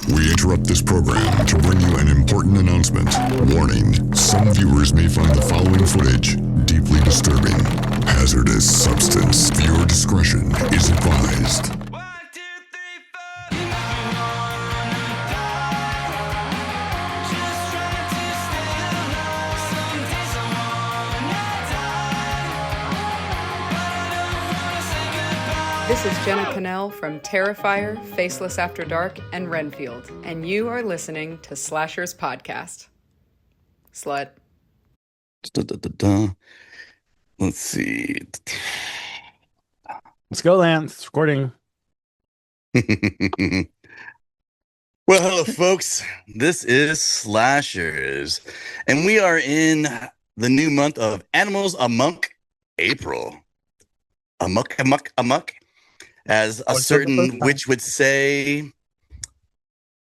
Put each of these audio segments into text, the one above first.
We interrupt this program to bring you an important announcement. Warning, some viewers may find the following footage deeply disturbing. Hazardous substance. Viewer discretion is advised. This is Jenna Cannell from Terrifier, Faceless After Dark, and Renfield, and you are listening to Slasher's Podcast. Slut. Let's see. Let's go, Lance. It's recording. Well, hello, folks. This is Slashers, and we are in the new month of Animals Amouck April. Amok. As a certain witch would say,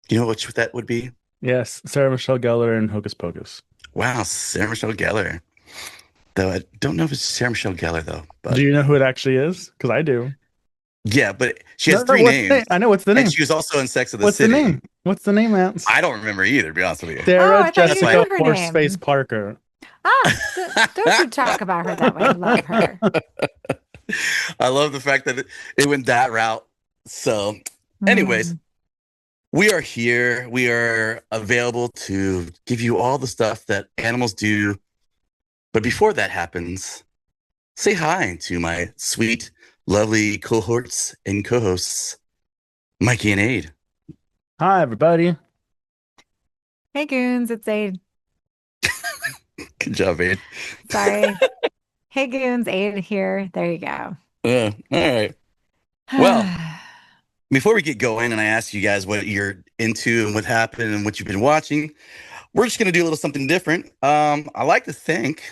you know what that would be? Yes, Sarah Michelle Gellar and Hocus Pocus. Wow, Sarah Michelle Gellar. Though I don't know if it's Sarah Michelle Gellar, though. But... Do you know who it actually is? Because I do. Yeah, but she has three names. I know. What's the name? And she was also in Sex of the City. What's the name, Lance? I don't remember either, to be honest with you. Sarah Jessica Horseface Parker. Don't you talk about her that way. I love her. I love the fact that it went that route. So, anyways, we are here. We are available to give you all the stuff that animals do. But before that happens, say hi to my sweet, lovely cohorts and co-hosts, Mikey and Aid. Hi, everybody. Hey, goons. It's Aid. Good job, Aid. Sorry. Hey, goons. Aid here. There you go. All right. Well, before we get going and I ask you guys what you're into and what happened and what you've been watching, we're just going to do a little something different. I like to thank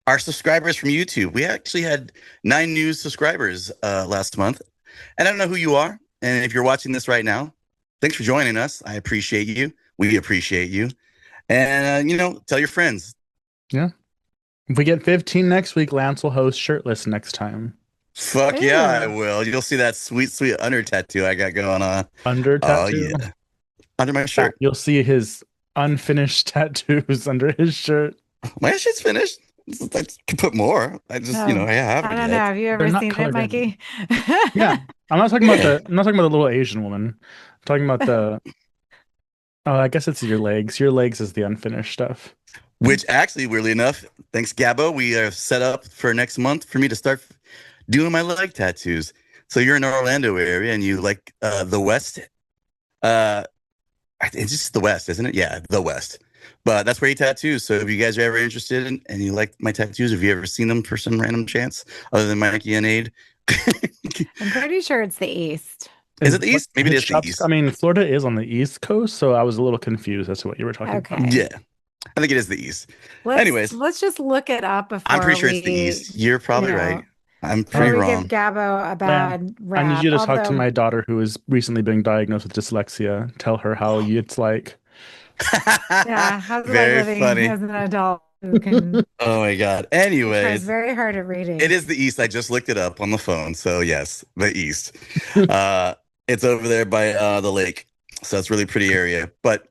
our subscribers from YouTube. We actually had 9 new subscribers last month. And I don't know who you are. And if you're watching this right now, thanks for joining us. I appreciate you. We appreciate you. And, tell your friends. Yeah. If we get 15 next week, Lance will host shirtless next time. Fuck yeah, I will. You'll see that sweet, sweet under tattoo I got going on. Under tattoo? Oh, yeah. Under my shirt. You'll see his unfinished tattoos under his shirt. My shit's finished. I can put more. I just, I haven't. I don't know. Have you ever seen it, Mikey? Yeah. I'm not talking about the little Asian woman. I'm talking about the I guess it's your legs. Your legs is the unfinished stuff. Which actually, weirdly enough, thanks Gabbo, we are set up for next month for me to start doing my leg tattoos. So you're in the Orlando area and you like the West. It's just the West, isn't it? Yeah, the West. But that's where you tattoo. So if you guys are ever interested in, and you like my tattoos, have you ever seen them for some random chance other than Mikey and Aid? I'm pretty sure it's the East. Is it the East? Maybe it is the East. I mean, Florida is on the East Coast, so I was a little confused as to what you were talking about. Yeah. I think it is the East. Anyways, let's just look it up before I'm pretty sure it's the East. You're probably right. I'm pretty wrong. Give Gabbo a bad rap. I need you to talk to my daughter who is recently being diagnosed with dyslexia. Tell her how it's like. Yeah, how's it very like living funny as an adult who can oh my god. Anyways, it's very hard at reading. It is the East. I just looked it up on the phone. So yes, the East. It's over there by the lake. So it's really pretty area. But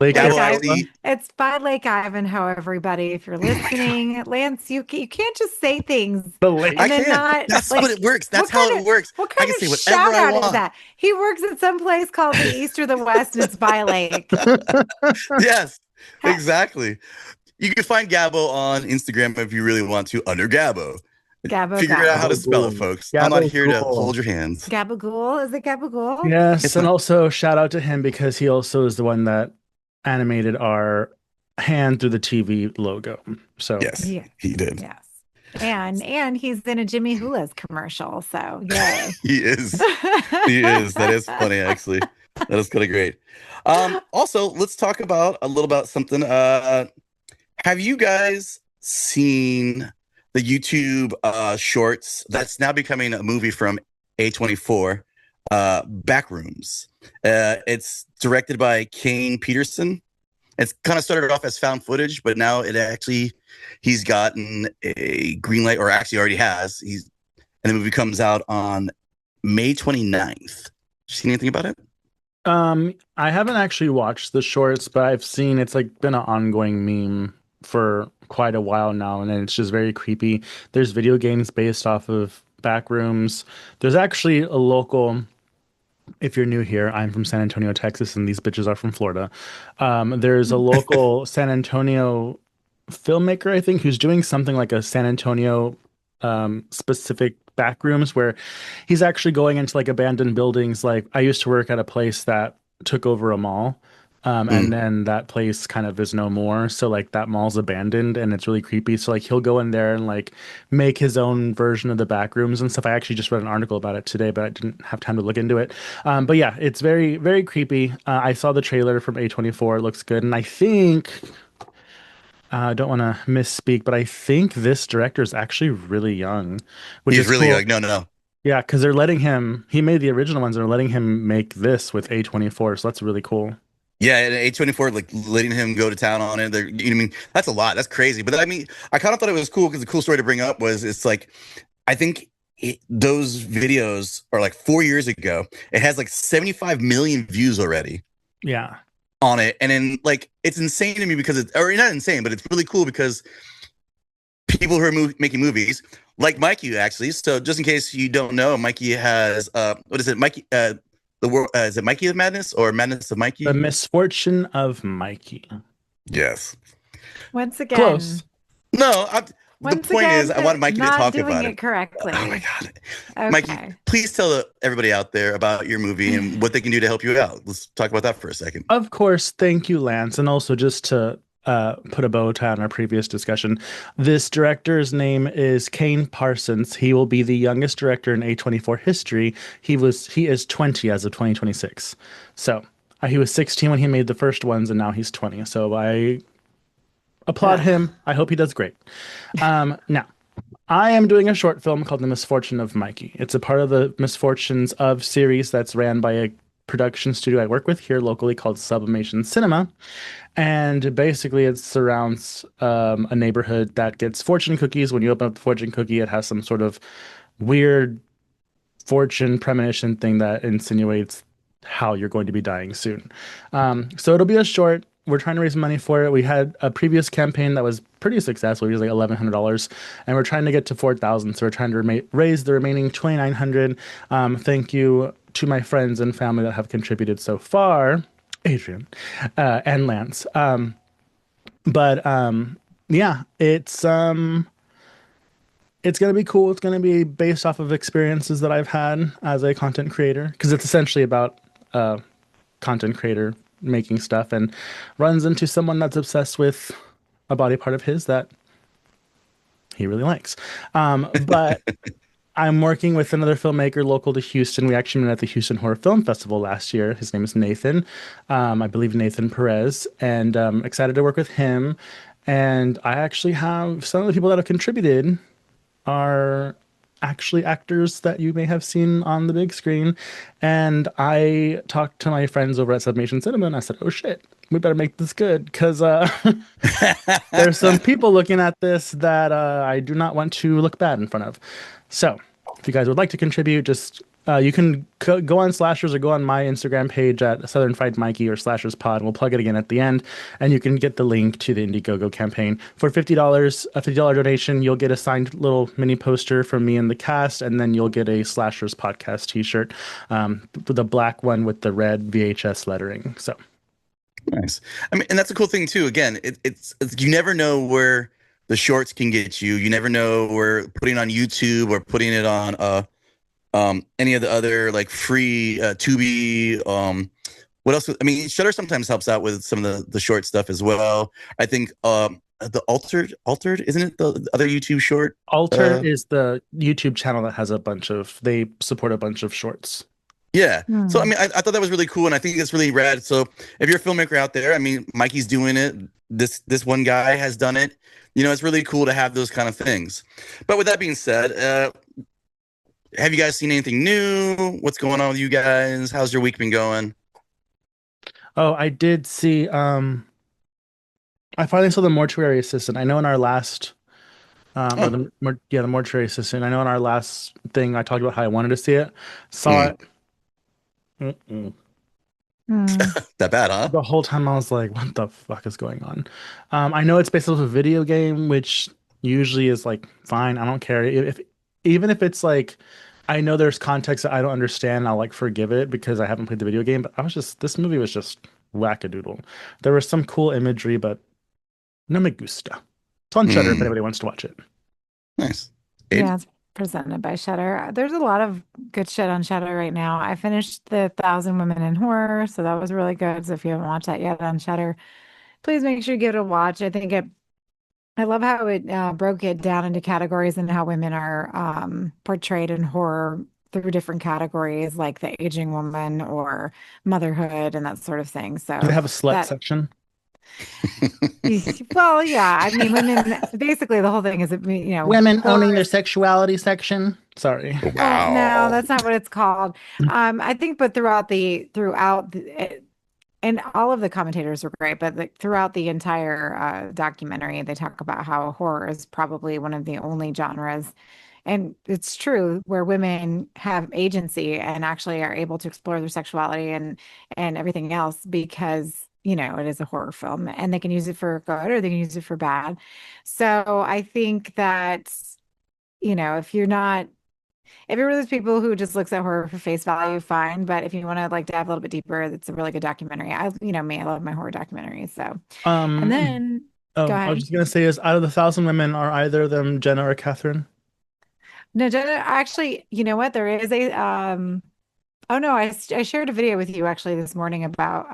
Lake Ivan. It's by Lake Ivanhoe, everybody. If you're listening, Lance, you can't just say things. The lake. And then not, that's what it works. That's how it works. What kind of shout out is that? He works at some place called the East or the West, and it's by lake. Yes, exactly. You can find Gabbo on Instagram if you really want to, under Gabbo. Figure out how to spell it, folks. I'm not here to hold your hands. Gabagool? Is it Gabagool? Yes, and also shout out to him because he also is the one that animated our hand through the TV logo. So yes, he did. Yes. And he's in a Jimmy Hula's commercial. So yay. He is. That is funny, actually. That is kind of great. Also, let's talk about a little about something. Have you guys seen the YouTube shorts that's now becoming a movie from A24, Backrooms? It's directed by Kane Peterson. It's kind of started off as found footage, but now he's gotten a green light, or actually already has. And the movie comes out on May 29th. You seen anything about it? I haven't actually watched the shorts, but I've seen it's like been an ongoing meme for quite a while now, and it's just very creepy. There's video games based off of back rooms. There's actually a local, if you're new here, I'm from San Antonio, Texas, and these bitches are from Florida. There's a local San Antonio filmmaker, I think, who's doing something like a San Antonio specific back rooms where he's actually going into like abandoned buildings. Like I used to work at a place that took over a mall. And Mm. then that place kind of is no more. So like that mall's abandoned and it's really creepy. So like he'll go in there and like make his own version of the back rooms and stuff. I actually just read an article about it today, but I didn't have time to look into it. But yeah, it's very, very creepy. I saw the trailer from A24. It looks good. And I think I don't want to misspeak, but I think this director is actually really young, which He's is really cool. like, no. Yeah, because they're letting him, he made the original ones and they're letting him make this with A24. So that's really cool. Yeah, and A24 like letting him go to town on it. You know what I mean? That's a lot. That's crazy. But I mean, I kind of thought it was cool because the cool story to bring up was it's like I think those videos are like 4 years ago. It has like 75 million views already Yeah. on it, and then like it's insane to me because it's or not insane, but it's really cool because people who are making movies like Mikey actually. So just in case you don't know, Mikey has what is it, Mikey? The world is it Mikey of Madness or Madness of The Mikey? Misfortune of Mikey. Yes. Once Close. again, No, the once point is, again, I want Mikey to not talk doing about it it. correctly. Oh my God, Mikey, Okay. please tell everybody out there about your movie and what they can do to help you out. Let's talk about that for a second. Of course, thank you, Lance. And also just to put a bow tie on our previous discussion, this director's name is Kane Parsons. He will be the youngest director in A24 history. He is 20 as of 2026. So he was 16 when he made the first ones, and now he's 20. So I applaud Ugh. him. I hope he does great. Now, I am doing a short film called The Misfortune of Mikey. It's a part of the Misfortunes of series that's ran by a production studio I work with here locally called Sublimation Cinema. And basically, it surrounds a neighborhood that gets fortune cookies. When you open up the fortune cookie, it has some sort of weird fortune premonition thing that insinuates how you're going to be dying soon. So it'll be a short. We're trying to raise money for it. We had a previous campaign that was pretty successful. It was like $1,100, and we're trying to get to 4,000. So we're trying to raise the remaining 2,900. Thank you to my friends and family that have contributed so far, Adrian and Lance. But yeah, it's gonna be cool. It's gonna be based off of experiences that I've had as a content creator, because it's essentially about content creator making stuff and runs into someone that's obsessed with a body part of his that he really likes. But I'm working with another filmmaker local to Houston. We actually met at the Houston Horror Film Festival last year. His name is Nathan. I believe Nathan Perez, and excited to work with him. And I actually have some of the people that have contributed are actually actors that you may have seen on the big screen. And I talked to my friends over at Submation Cinema and I said, oh shit, we better make this good because there's some people looking at this that I do not want to look bad in front of. So if you guys would like to contribute, just you can go on Slashers or go on my Instagram page at Southern Fried Mikey or Slashers Pod. We'll plug it again at the end, and you can get the link to the Indiegogo campaign for $50. A $50 donation, you'll get a signed little mini poster from me and the cast, and then you'll get a Slashers Podcast T-shirt, the black one with the red VHS lettering. So Nice. I mean, and that's a cool thing too. Again, it's you never know where the shorts can get you. You never know where putting it on YouTube or putting it on any of the other like free Tubi. What else? I mean, Shutter sometimes helps out with some of the short stuff as well. I think the altered isn't it the other YouTube short? Altered is the YouTube channel that has they support a bunch of shorts. Yeah. So I Hmm. mean, I thought that was really cool, and I think it's really rad. So if you're a filmmaker out there, I mean, Mikey's doing it. This one guy has done it. You know, it's really cool to have those kind of things. But with that being said, have you guys seen anything new? What's going on with you guys? How's your week been going? Oh, I did see. I finally saw the mortuary assistant. I know in our last, or Oh, the mortuary assistant. I know in our last thing I talked about how I wanted to see it. Saw mm. it. Mm-mm. That bad, huh? The whole time I was like, what the fuck is going on? I know it's based off a video game, which usually is like fine. I don't care if even if it's like I know there's context that I don't understand, I'll like forgive it because I haven't played the video game. But this movie was just wackadoodle. There was some cool imagery, but no me gusta. It's on Shudder if anybody wants to watch it. Nice. Aid? Yeah, it's presented by Shudder. There's a lot of good shit on Shudder right now. I finished the Thousand Women in Horror, so that was really good. So if you haven't watched that yet on Shudder, please make sure you give it a watch. I love how it broke it down into categories and how women are portrayed in horror through different categories, like the aging woman or motherhood and that sort of thing. So Do they have a slut that, section? well, yeah, I mean, women. Basically, the whole thing is, Women owning horror their sexuality section. Sorry. Oh, Wow. no, that's not what it's called. I think, but and all of the commentators were great, but throughout the entire documentary, they talk about how horror is probably one of the only genres, and it's true, where women have agency and actually are able to explore their sexuality and everything else because, it is a horror film and they can use it for good or they can use it for bad. So I think that, if you're one of those people who just looks at horror for face value, fine. But if you want to like dive a little bit deeper, it's a really good documentary. I love my horror documentaries. So, and then Oh, go I was ahead. just gonna say is out of the 1,000 women, are either of them Jenna or Catherine? No, Jenna, actually, you know what? There is oh no, I shared a video with you actually this morning about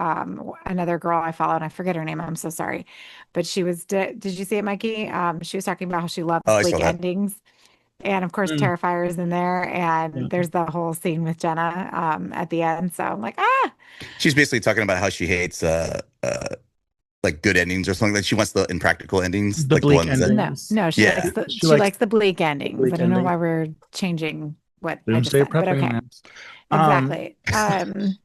another girl I follow and I forget her name. I'm so sorry. But did you see it, Mikey? She was talking about how she loves Oh, I saw bleak that. endings. And of course, Mm, Terrifier is in there, yeah. and there's the whole scene with Jenna at the end. So I'm like, She's basically talking about how she hates like good endings or something. Like she wants the impractical endings, The like the bleak ones that no, endings. no, yeah. She she likes likes the bleak the endings. I bleak don't know ending. why we're changing what I just Doomsday said, but prepping, okay, man. Um, exactly.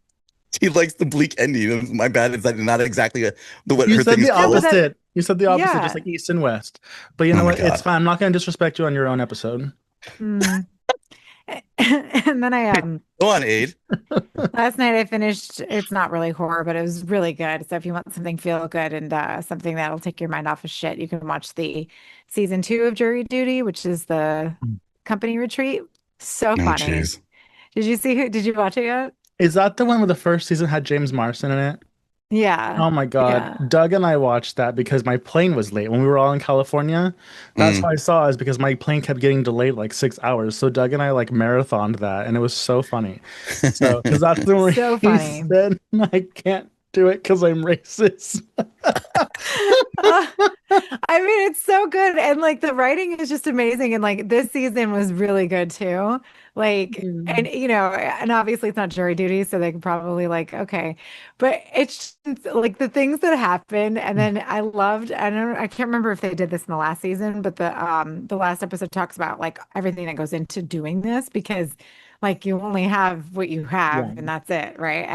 She likes the bleak ending. My bad. It's like not exactly what you her said thing is the Yeah, but called. that, opposite. You said the opposite, just yeah. like East and West. But you Oh know my what? It's god. fine. I'm not gonna disrespect you on your own episode. Mm. And then Go on, Aid. last night I finished. It's not really horror, but it was really good. So if you want something feel good and something that'll take your mind off of shit, you can watch the season 2 of Jury Duty, which is the company retreat. So Oh funny. jeez. Did you watch it yet? Is that the one where the first season had James Marsden in it? Yeah. Oh my God. Yeah. Doug and I watched that because my plane was late when we were all in California. That's Mm. how I saw it, is because my plane kept getting delayed like 6 hours. So Doug and I like marathoned that and it was so funny. So, because that's the one So he funny. said, I can't do it because I'm racist. I mean, it's so good. And like the writing is just amazing. And like this season was really good too. Like, and Mm. and obviously it's not jury duty, so they could probably like, okay. But it's just, like the things that happen. And then I can't remember if they did this in the last season, but the last episode talks about like everything that goes into doing this because like you only have what you Yeah. have and that's it, right?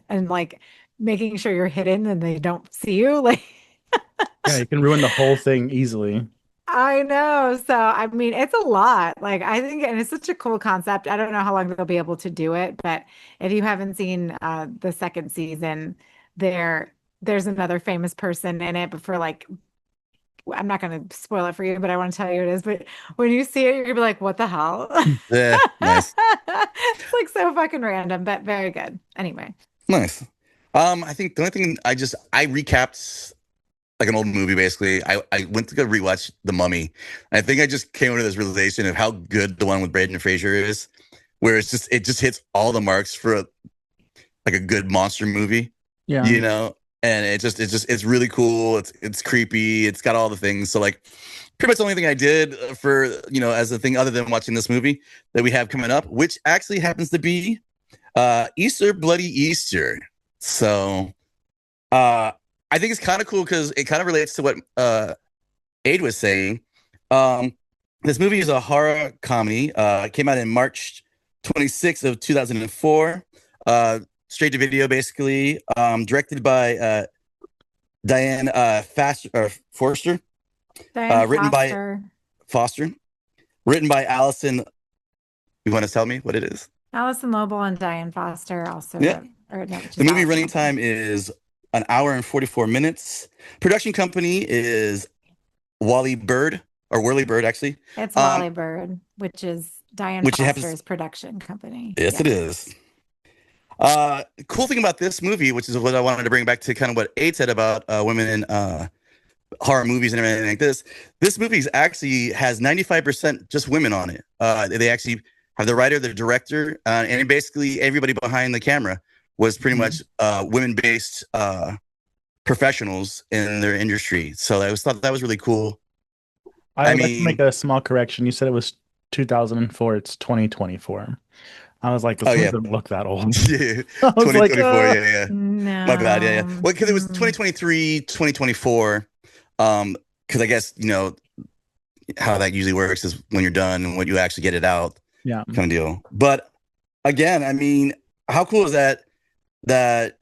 And like making sure you're hidden and they don't see you. Like Yeah, you can ruin the whole thing easily. I know. So, I mean, it's a lot. Like, I think, and it's such a cool concept. I don't know how long they'll be able to do it, but if you haven't seen the second season, there's another famous person in it, but for like, I'm not going to spoil it for you, but I want to tell you who it is. But when you see it, you're gonna be like, what the hell? Yeah, nice. It's like so fucking random, but very good. Anyway. Nice. I think the only thing I recapped like an old movie basically. I went to go rewatch The Mummy. I think I just came to this realization of how good the one with Brendan Fraser is, where it just hits all the marks for like a good monster movie, Yeah. you know? And it's really cool. It's creepy. It's got all the things. So like pretty much the only thing I did for, as a thing other than watching this movie that we have coming up, which actually happens to be Easter Bloody Easter. So I think it's kind of cool because it kind of relates to what Aid was saying. This movie is a horror comedy. It came out in March 26th of 2004. Straight to video, basically. Directed by Diane Forster. Diane Written by Foster. Foster. Written by Allison. You want to tell me what it is? Allison Lobel and Diane Foster also Yeah. wrote. Or no, The just movie hours running something. time is an hour and 44 minutes. Production company is Wally Bird or Whirly Bird, actually. It's Um, Wally Bird, which is Diane which happens. Foster's production company. Yes, Yeah. it is. Cool thing about this movie, which is what I wanted to bring back to kind of what Aid said about women in horror movies and everything like this. This movie actually has 95% just women on it. They actually have the writer, the director, and basically everybody behind the camera was pretty much women-based professionals in their industry. So I thought that was really cool. I I would like to make mean, a small correction. You said it was 2004. It's 2024. I was like, oh this movie yeah, doesn't look that old. yeah, I was like, 2024, yeah, yeah. My bad, yeah, yeah. No. Well, because it was 2023, 2024. Because I guess how that usually works is when you're done and when you actually get it out, yeah. kind of deal. But again, I mean, how cool is that? That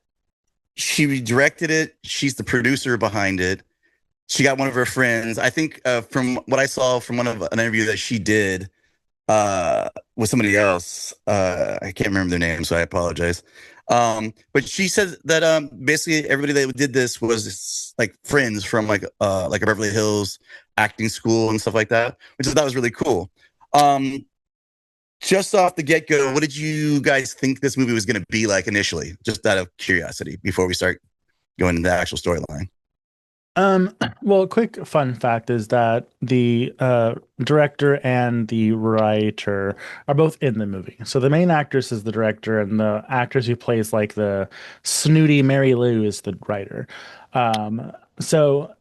she directed it. She's the producer behind it. She got one of her friends. I think from what I saw from an interview that she did with somebody else. I can't remember their name, so I apologize. But she said that basically everybody that did this was like friends from like a Beverly Hills acting school and stuff like that, which I thought was really cool. Just off the get-go, what did you guys think this movie was going to be like initially? Just out of curiosity, before we start going into the actual storyline. Well, a quick fun fact is that the director and the writer are both in the movie. So the main actress is the director, and the actress who plays like the snooty Mary Lou is the writer. So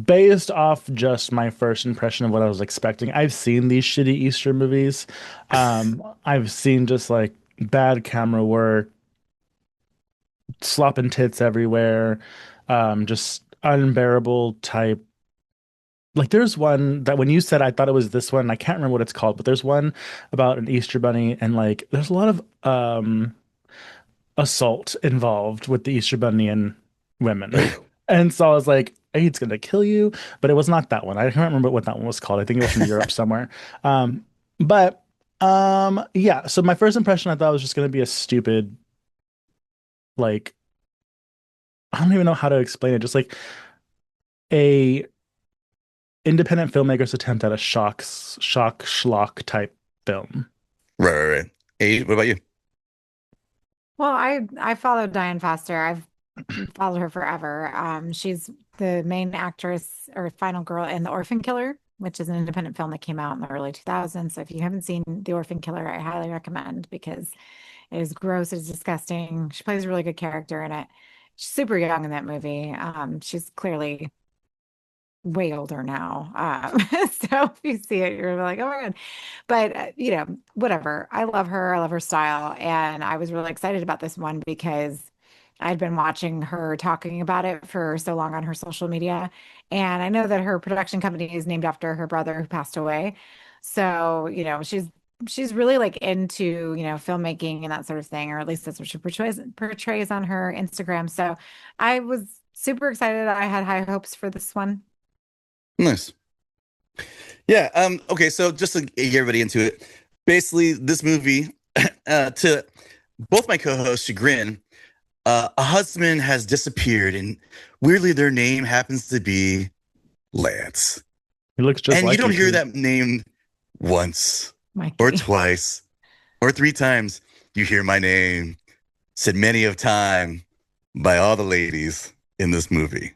based off just my first impression of what I was expecting, I've seen these shitty Easter movies. I've seen just like bad camera work, slopping tits everywhere, just unbearable type. Like there's one that when you said I thought it was this one, I can't remember what it's called, but there's one about an Easter bunny and like there's a lot of assault involved with the Easter bunny and women. And so I was like, hey, it's gonna kill you, but it was not that one. I can't remember what that one was called. I think it was from Europe somewhere. But yeah, so my first impression I thought was just gonna be a stupid like I don't even know how to explain it. Just like a independent filmmaker's attempt at a shock schlock type film. Right, right, right. Hey, what about you? Well, I followed Diane Foster. I've followed her forever. She's the main actress or final girl in The Orphan Killer, which is an independent film that came out in the early 2000s. So if you haven't seen The Orphan Killer, I highly recommend because it is gross, it's disgusting. She plays a really good character in it. She's super young in that movie. She's clearly way older now. So if you see it, you're like, oh my God. But, whatever. I love her. I love her style. And I was really excited about this one because I'd been watching her talking about it for so long on her social media. And I know that her production company is named after her brother who passed away. So, she's really like into, filmmaking and that sort of thing, or at least that's what she portrays on her Instagram. So I was super excited. I had high hopes for this one. Nice. Yeah. Okay. So just to get everybody into it, basically, this movie, to both my co-hosts' chagrin, a husband has disappeared, and weirdly, their name happens to be Lance. He looks just And like you don't you hear too. that name once Mikey. or twice or three times. You hear my name said many of time by all the ladies in this movie.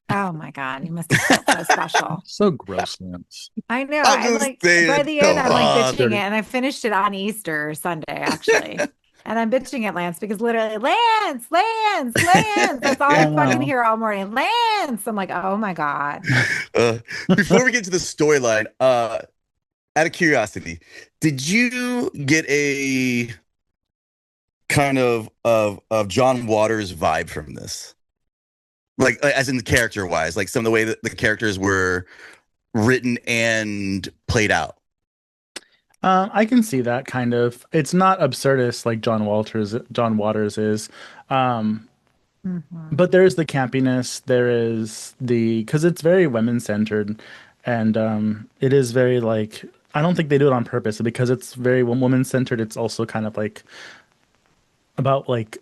Oh my God, you must have felt so special. So gross, Lance. I know. I'm I'm just like by saying, the end, come I'm like on. bitching it, and I finished it on Easter Sunday, actually. And I'm bitching at Lance because literally, Lance, Lance, Lance. That's all I I fucking know. hear all morning. Lance. I'm like, oh my God. Uh, before we get to the storyline, out of curiosity, did you get a kind of John Waters vibe from this? Like as in the character wise, like some of the way that the characters were written and played out. I can see that kind of. It's not absurdist like John Waters is. Um, Mhm. but there's the campiness, there is the because it's very women centered and it is very like I don't think they do it on purpose because it's very woman centered, it's also kind of like about like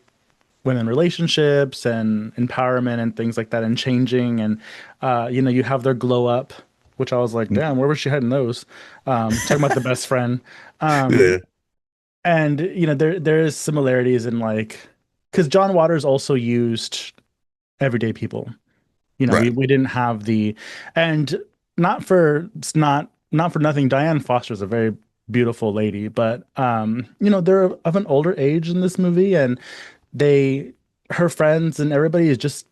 women relationships and empowerment and things like that and changing and you have their glow up, which I was like, damn, where was she heading those? Talking about the best friend. Yeah. And there is similarities in like because John Waters also used everyday people. Right. We didn't have the and not for nothing, Diane Foster's a very beautiful lady, but they're of an older age in this movie and they her friends and everybody is just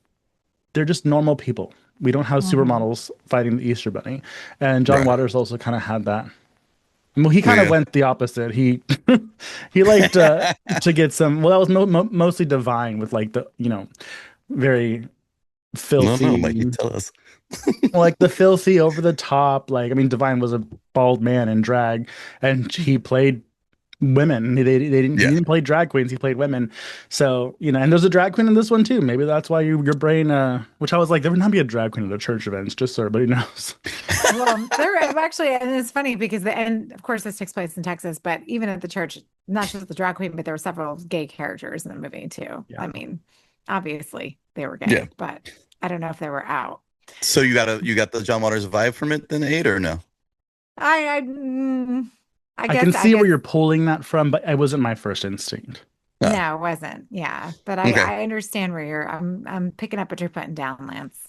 they're just normal people. We don't have Mhm. supermodels fighting the Easter Bunny. And John Right. Waters also kind of had that. Well, he kind of Yeah. went the opposite. He he liked to get some. Well, that was mostly Divine with like the very No, Mikey, filthy, tell us. like the filthy over the top. Like I mean, Divine was a bald man in drag, and he played women. He Yeah. didn't play drag queens. He played women. So and there's a drag queen in this one too. Maybe that's why your brain. Which I was like, there would not be a drag queen at a church event, just so everybody knows. Well, there actually, and it's funny because of course, this takes place in Texas, but even at the church, not just the drag queen, but there were several gay characters in the movie too. Yeah. I mean, obviously they were Yeah. gay, but I don't know if they were out. So you got the John Waters vibe from it then, Aid, or no? I, I, mm, I can I see where guess you're pulling that from, but it wasn't my first instinct. Ah, no, it wasn't. Yeah, but okay. I understand where I'm picking up what you're putting down, Lance.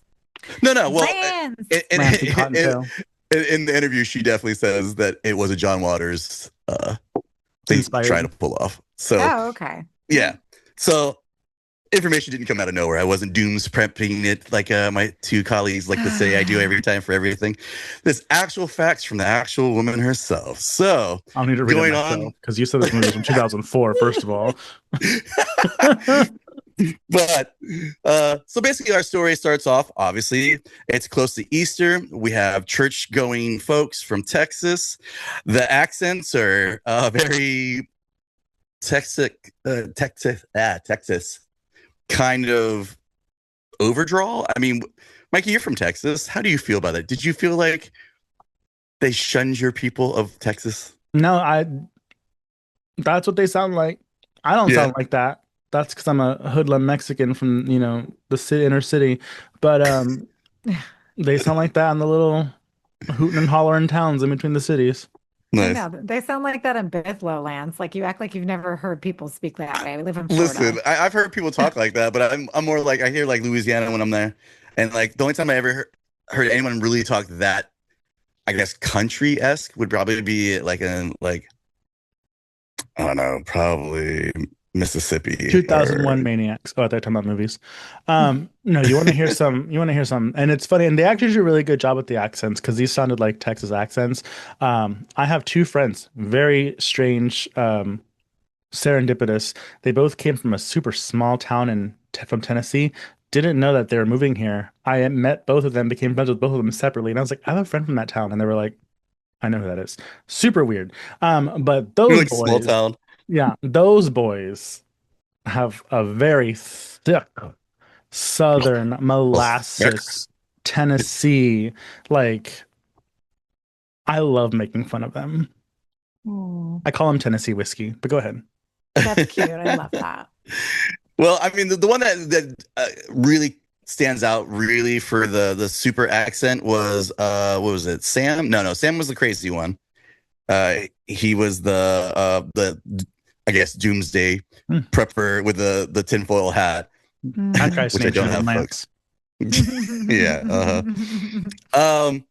No. Well, Lance. Lancy Cottontail in the interview, she definitely says that it was a John Waters thing to try to inspired. pull off. So Oh, okay. yeah. So information didn't come out of nowhere. I wasn't dooms prepping it like my two colleagues like to say I do every time for everything. There's actual facts from the actual woman herself. So I'll need to read it going myself on, because you said this movie was from 2004, first of all. but so basically our story starts off, obviously it's close to Easter. We have church going folks from Texas. The accents are very Texas kind of overdraw. I mean, Mikey, you're from Texas. How do you feel about it? Did you feel like they shunned your people of Texas? No, that's what they sound like. I don't Yeah. sound like that. That's because I'm a hoodlum Mexican from, the inner city. But they sound like that in the little hooting and hollering towns in between the cities. I Nice. know they sound like that in Bithlow, Lance. Like you act like you've never heard people speak that way. We live in Listen, Florida. I've heard people talk like that, but I'm more like I hear like Louisiana when I'm there, and like the only time I ever heard anyone really talk that, I guess country-esque would probably be like in like I don't know, probably Mississippi 2001 or Maniacs. Oh, they're talking about movies. No, you want to hear some, and it's funny, and they actually do a really good job with the accents because these sounded like Texas accents. I have two friends, very strange, serendipitous. They both came from a super small town from Tennessee. Didn't know that they were moving here. I met both of them, became friends with both of them separately, and I was like, I have a friend from that town, and they were like, I know who that is. Super weird. But you're those like small boys, town. yeah, those boys have a very thick Southern molasses Tennessee. Like, I love making fun of them. Hmm, I call them Tennessee whiskey, but go ahead. that's cute. I love that. Well, I mean, the one that really stands out really for the super accent was what was it? Sam? No, Sam was the crazy one. He was the I guess doomsday Hmm. prepper with the tinfoil hat, That guy Mhm. which I snakes don't you, have, Lance. folks. Yeah. Um.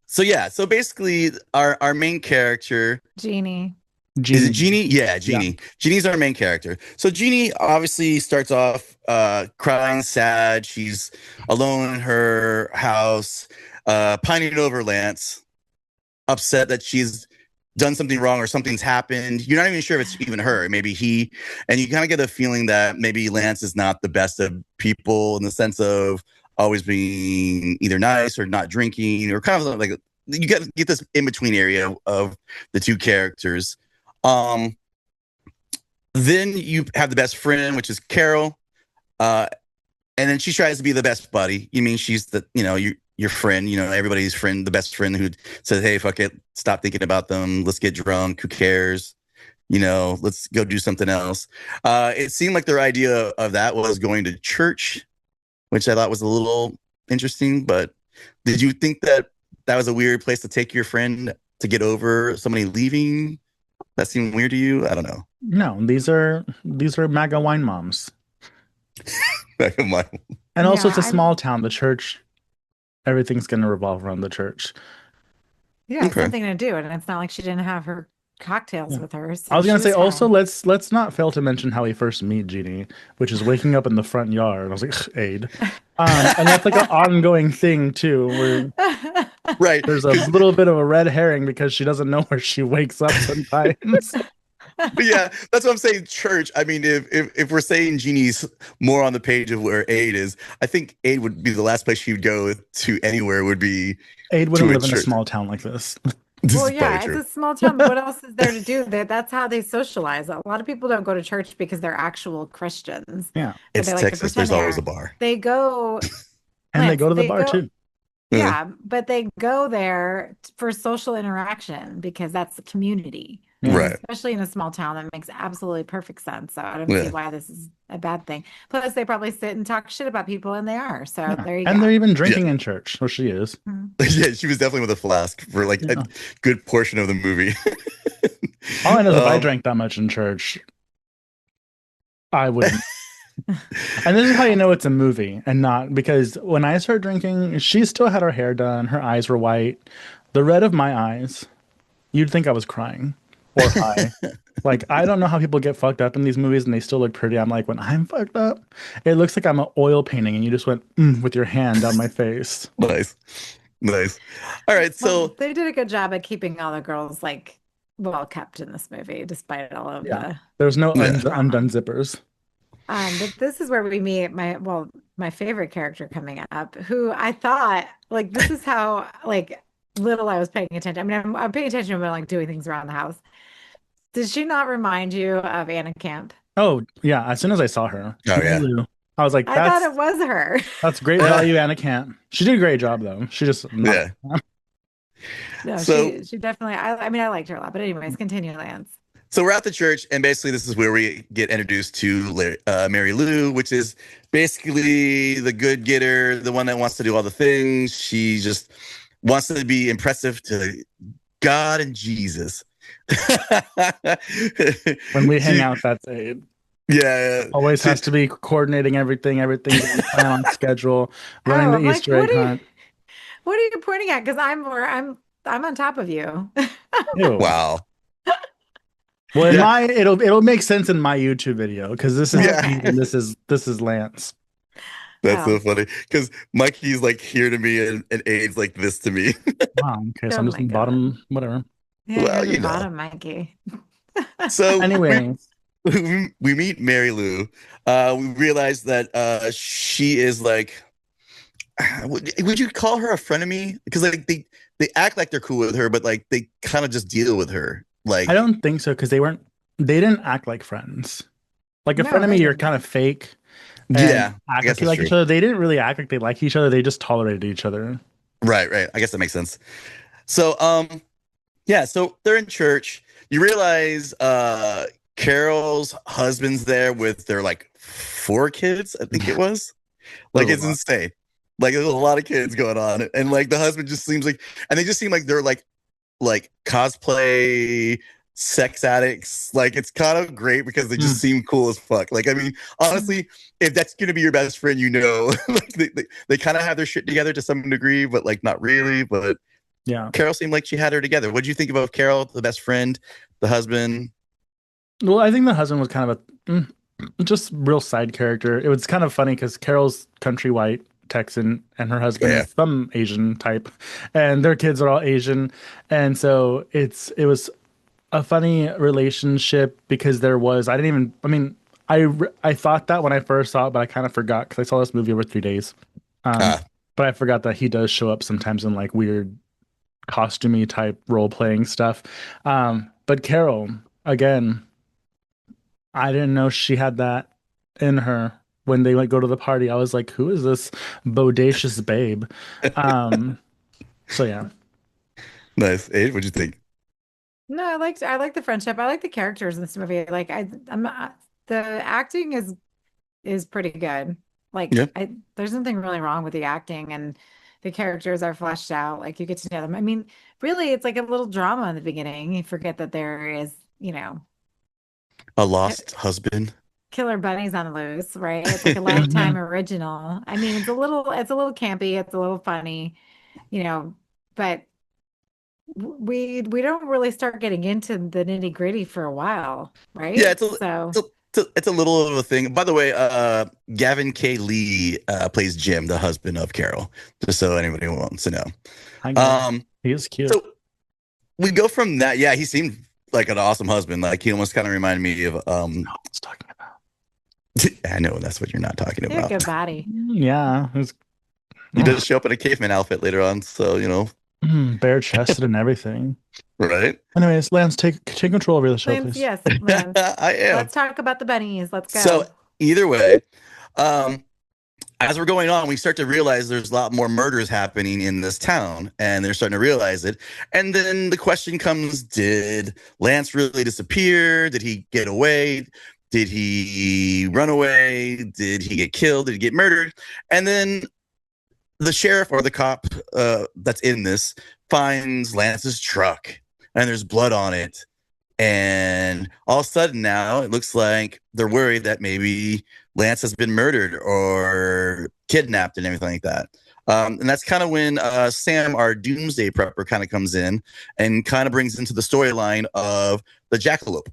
So yeah. So basically, our main character. Jeannie. Is it Genie. Jeannie? Yeah, Jeannie. Jeannie's our main character. So Jeannie obviously starts off crying, sad. She's alone in her house, pining over Lance, upset that she's done something wrong or something's happened. You're not even sure if it's even her. Maybe he, and you kind of get a feeling that maybe Lance is not the best of people in the sense of always being either nice or not drinking or kind of like you get this in between area of the two characters. Um, then you have the best friend, which is Carol. And then she tries to be the best buddy. You mean she's the, your friend, everybody's friend, the best friend who says, hey, fuck it. Stop thinking about them. Let's get drunk. Who cares? let's go do something else. It seemed like their idea of that was going to church, which I thought was a little interesting. But did you think that was a weird place to take your friend to get over somebody leaving? That seemed weird to you? I don't know. No, these are MAGA wine moms. My- And also, Yeah, it's a small town. The church, everything's going to revolve around the church. yeah, it's Okay. something to do, and it's not like she didn't have her cocktails Yeah. with her. So I was gonna she say also fine. let's not fail to mention how we first meet Jeannie, which is waking up in the front yard. I was like, Aid. And that's like an ongoing thing too, where Right. there's a little bit of a red herring because she doesn't know where she wakes up sometimes. But yeah, that's what I'm saying. Church. I mean, if we're saying Jeannie's more on the page of where Aid is, I think Aid would be the last place she would go to anywhere would be Aid wouldn't to a live in a church. small town like this. This Well, is yeah, probably it's true. a small town, but what else is there to do? That's how they socialize. A lot of people don't go to church because they're actual Christians, Yeah. but It's they like to Texas. pretend There's they always are. a bar. They go, And they Lance, go to the they bar go, too. yeah, but they go there for social interaction because that's the community. Yeah. Right. Especially in a small town, that makes absolutely perfect sense. So I don't see Yeah. why this is a bad thing. Plus, they probably sit and talk shit about people, and they are. So Yeah. there you And go. they're even drinking in church, or she is. Mhm. Yeah, she was definitely with a flask for like Yeah. a good portion of the movie. All I know is if I Um, drank that much in church, I wouldn't. And this is how you know it's a movie and not because when I started drinking, she still had her hair done, her eyes were white. The red of my eyes, you'd think I was crying or high. Like, I don't know how people get fucked up in these movies and they still look pretty. I'm like, when I'm fucked up, it looks like I'm an oil painting and you just went with your hand down my face. Nice. All right, Well, so they did a good job at keeping all the girls like well kept in this movie, despite all of Yeah. There's no Yeah. undone zippers. But this is where we meet my favorite character coming up, who I thought like this is how like little I was paying attention. I mean, I'm paying attention when like doing things around the house. Did she not remind you of Anna Camp? Oh, yeah. As soon as I saw her, Oh, yeah. I was like, I thought it was her. that's great value, Anna Camp. She did a great job, though. She just, Yeah. No, So- she definitely. I mean, I liked her a lot. But anyways, continue, Lance. So we're at the church, and basically this is where we get introduced to Mary Lou, which is basically the good getter, the one that wants to do all the things. She just wants to be impressive to God and Jesus. when we hang out, that's Aid. Yeah. Always has to be coordinating everything plan on schedule, running Oh, the I'm like, Easter egg hunt. What are you pointing at? Because I'm on top of you. Ew. Wow. Well, in Yeah. my it'll make sense in my YouTube video because this is Yeah. Pete and this is Lance. That's so Oh. funny because Mikey's like here to me and Abe's like this to me. Wow. Okay, so Oh I'm just my God. bottom, whatever. Yeah, Well, you're the you know. bottom, Mikey. So Anyway, we meet Mary Lou. We realize that she is like, would you call her a frenemy? Because like they act like they're cool with her, but like they kind of just deal with her. Like I don't think so because they didn't act like friends. Like a No, frenemy, they you're didn't. kind of fake. and yeah, I act guess like you that's like each true. other. They didn't really act like they like each other. They just tolerated each other. Right. I guess that makes sense. So yeah, so they're in church. You realize Carol's husband's there with their like 4 kids, I think it was. Like There's it's a lot. insane. Like there's a lot of kids going on. And like the husband just seems like and they just seem like they're like cosplay sex addicts. Like it's kind of great because they just seem cool as fuck. Like I mean, honestly, if that's gonna be your best friend, like they kind of have their shit together to some degree, but like not really. But Yeah. Carol seemed like she had her together. What do you think about Carol, the best friend, the husband? Well, I think the husband was kind of a just real side character. It was kind of funny because Carol's country white Texan and her husband Yeah. is some Asian type, and their kids are all Asian, and so it was a funny relationship because there was I thought that when I first saw it, but I kind of forgot because I saw this movie over 3 days. But I forgot that he does show up sometimes in like weird costumey type role playing stuff. But Carol, again, I didn't know she had that in her when they like go to the party. I was like, who is this bodacious babe? So yeah. Nice. Abe, what'd you think? No, I like the friendship. I like the characters in this movie. Like I'm not, the acting is pretty good. Yeah, There's nothing really wrong with the acting, and the characters are fleshed out. Like you get to know them. I mean, really, it's like a little drama in the beginning. You forget that there is, a ki- lost husband. killer bunnies on the loose, right? It's like a Lifetime original. I mean, it's a little campy, it's a little funny, you know, but we don't really start getting into the nitty gritty for a while, Yeah, right? So. it's a little of a thing. By the way, Gavin K. Lee plays Jim, the husband of Carol, just so anybody wants to know. I get it. Um, He is cute. so we go from that. Yeah, he seemed like an awesome husband. Like he almost kind of reminded me of What's talking about? I know that's what you're not talking You have a about. good body. Yeah, He does show up in a caveman outfit later on, so bare chested and everything. right? Anyways, Lance, take control over the show, Lance, please. yes, Lance. I am. Let's talk about the bunnies. Let's So go. either way, um, as we're going on, we start to realize there's a lot more murders happening in this town, and they're starting to realize it. And then the question comes: did Lance really disappear? Did he get away? Did he run away? Did he get killed? Did he get murdered? And then the sheriff or the cop that's in this finds Lance's truck, and there's blood on it. And all of a sudden now it looks like they're worried that maybe Lance has been murdered or kidnapped and everything like that. And that's kind of when Sam, our doomsday prepper, kind of comes in and kind of brings into the storyline of the Jack-a-lope.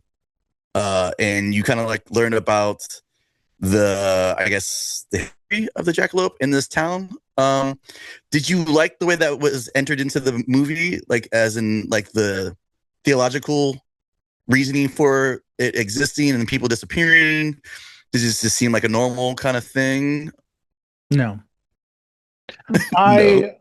And you kind of like learn about I guess, the history of the Jack-a-lope in this town. Did you like the way that was entered into the movie? Like, as in, like, the theological reasoning for it existing and people disappearing? Does this just seem like a normal kind of thing? No. No.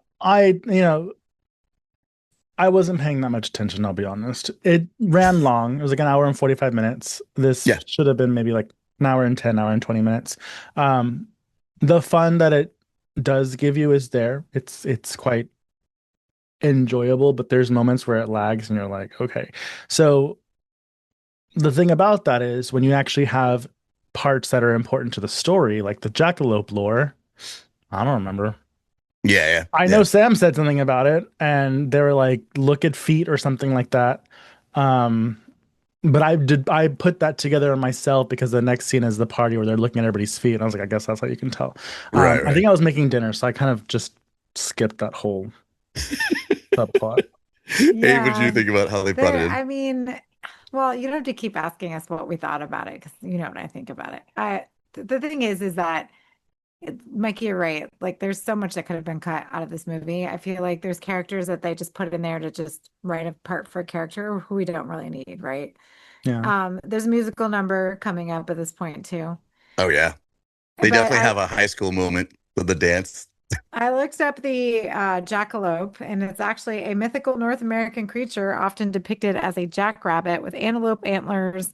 I wasn't paying that much attention, I'll be honest. It ran long. It was like an hour and 45 minutes. This Yeah. should have been maybe like an hour and 10, hour and 20 minutes. The fun that it does give you is there. It's quite enjoyable, but there's moments where it lags and you're like, okay. So the thing about that is when you actually have parts that are important to the story, like the Jackalope lore, I don't remember. Yeah. I know Sam said something about it, and they were like, "Look at feet" or something like that. But I put that together myself because the next scene is the party where they're looking at everybody's feet, and I was like, I guess that's how you can tell. Right. I think I was making dinner, so I kind of just skipped that whole subplot. Hey, what did you think about how they brought it in? I mean, well, you don't have to keep asking us what we thought about it because you know what I think about it. The thing is that Mikey, you're right. Like, there's so much that could have been cut out of this movie. I feel like there's characters that they just put in there to just write a part for a character who we don't really need, right? Yeah. There's a musical number coming up at this point too. Oh yeah, they But definitely have a high school moment with the dance. I looked up the jackalope, and it's actually a mythical North American creature often depicted as a jackrabbit with antelope antlers,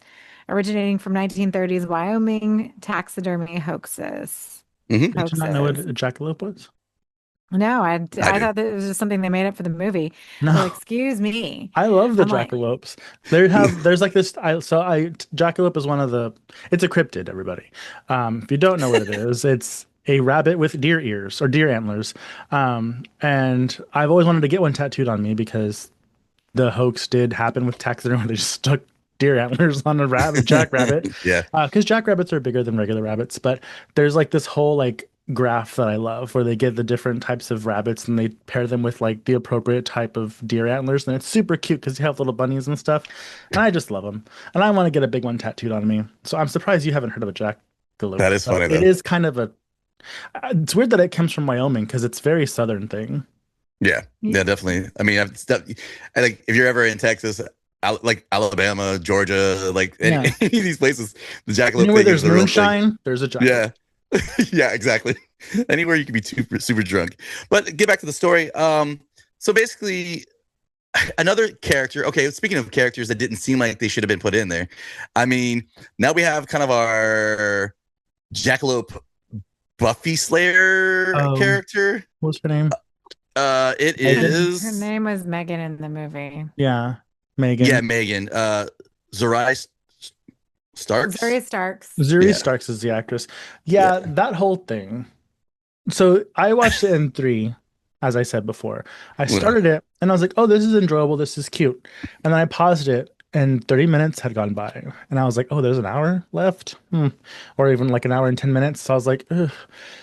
originating from 1930s Wyoming taxidermy hoaxes. Mm-hmm. Did you not know what a jackalope was? No, I do. thought that it was just something they made up for the movie. No. So excuse me. I love the I'm like- jackalopes. There's like this. Jackalope is one of the. It's a cryptid. Everybody, if you don't know what it is, it's a rabbit with deer ears or deer antlers. And I've always wanted to get one tattooed on me because the hoax did happen with taxidermy where they just stuck deer antlers on a jackrabbit. Yeah. Because jackrabbits are bigger than regular rabbits, but there's like this whole like graph that I love where they get the different types of rabbits and they pair them with like the appropriate type of deer antlers, and it's super cute because you have little bunnies and stuff, and I just love them, and I want to get a big one tattooed on me. So I'm surprised you haven't heard of a jackalope. That is funny, though. It is kind of a. It's weird that it comes from Wyoming because it's very southern thing. Yeah, definitely. I mean, I like if you're ever in Texas, like Alabama, Georgia, like any of these places, the jackalope. You know where there's is a real moonshine, thing. there's a jackalope. Yeah, yeah, exactly. Anywhere you can be super drunk. But get back to the story. So basically, another character. Okay, speaking of characters that didn't seem like they should have been put in there, I mean, now we have kind of our jackalope Buffy Slayer character. What's her name? It Megan? is. Her name was Megan in the movie. Yeah. Megan. Yeah, Megan. Zerai Starks. Zuri Starks. Zuri Yeah. Starks is the actress. Yeah. Yeah, that whole thing. So I watched it in three, as I said before. I Yeah. started it and I was like, oh, this is enjoyable. This is cute. And then I paused it and 30 minutes had gone by. And I was like, oh, there's an hour left. Or even like an hour and 10 minutes. So I was like, ugh.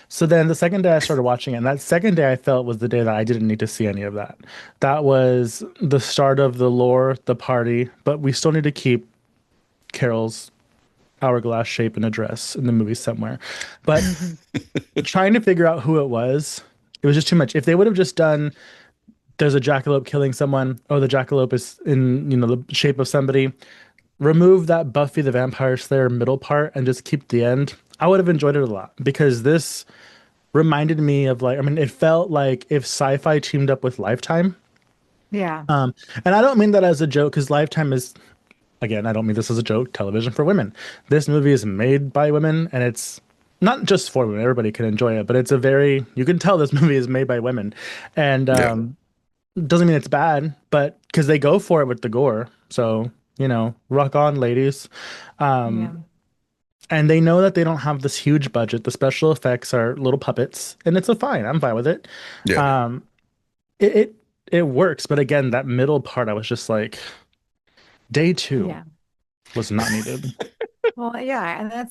So then the second day I started watching it, and that second day I felt was the day that I didn't need to see any of that. That was the start of the lore, the party, but we still need to keep Carol's hourglass shape in a dress in the movie somewhere. But trying to figure out who it was just too much. If they would have just done, there's a jackalope killing someone, oh, the jackalope is in, the shape of somebody, remove that Buffy the Vampire Slayer middle part and just keep the end, I would have enjoyed it a lot, because this reminded me of, like, I mean, it felt like if sci-fi teamed up with Lifetime. Yeah. And I don't mean that as a joke, because Lifetime is, again, I don't mean this as a joke, television for women. This movie is made by women, and it's not just for women. Everybody can enjoy it, but it's you can tell this movie is made by women. And Yeah. doesn't mean it's bad, but because they go for it with the gore. So, rock on, ladies. Yeah. And they know that they don't have this huge budget. The special effects are little puppets, and it's fine. I'm fine with it. Yeah. It works, but again, that middle part, I was just like, day two Yeah. was not needed. Well, yeah,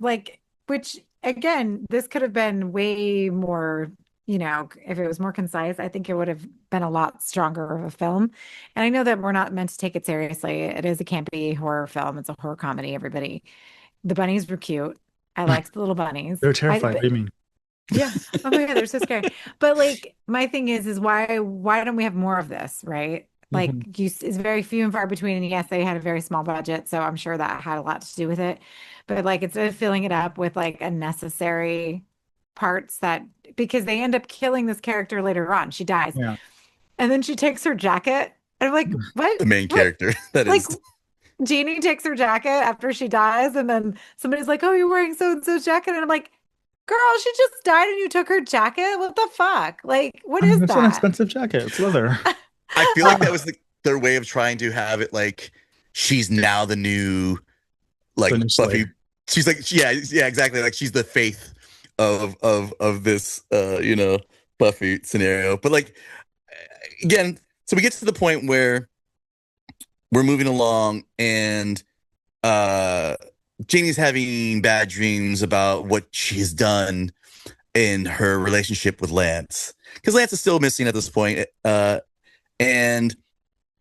like, which again, this could have been way more, if it was more concise, I think it would have been a lot stronger of a film. And I know that we're not meant to take it seriously. It is a campy horror film. It's a horror comedy, everybody. The bunnies were cute. I liked the little bunnies. They're terrifying. What do you mean? Yeah. Oh my God, they're so scary. But like, my thing is why don't we have more of this, right? Like, it's very few and far between. And yes, they had a very small budget, so I'm sure that had a lot to do with it. But like, instead of filling it up with like unnecessary parts because they end up killing this character later on. She dies. Yeah. And then she takes her jacket. And I'm like, what? The main What? character. That Like, is. Jeannie takes her jacket after she dies, and then somebody's like, oh, you're wearing so and so's jacket. And I'm like, girl, she just died and you took her jacket? What the fuck? Like, what is It's that? an expensive jacket. It's leather. I feel like that was their way of trying to have it like she's now the new, like, The new Buffy. slave. She's like, yeah, exactly. Like she's the faith of this Buffy scenario. But like, again, so we get to the point where we're moving along, and Janie's having bad dreams about what she's done in her relationship with Lance, because Lance is still missing at this point. And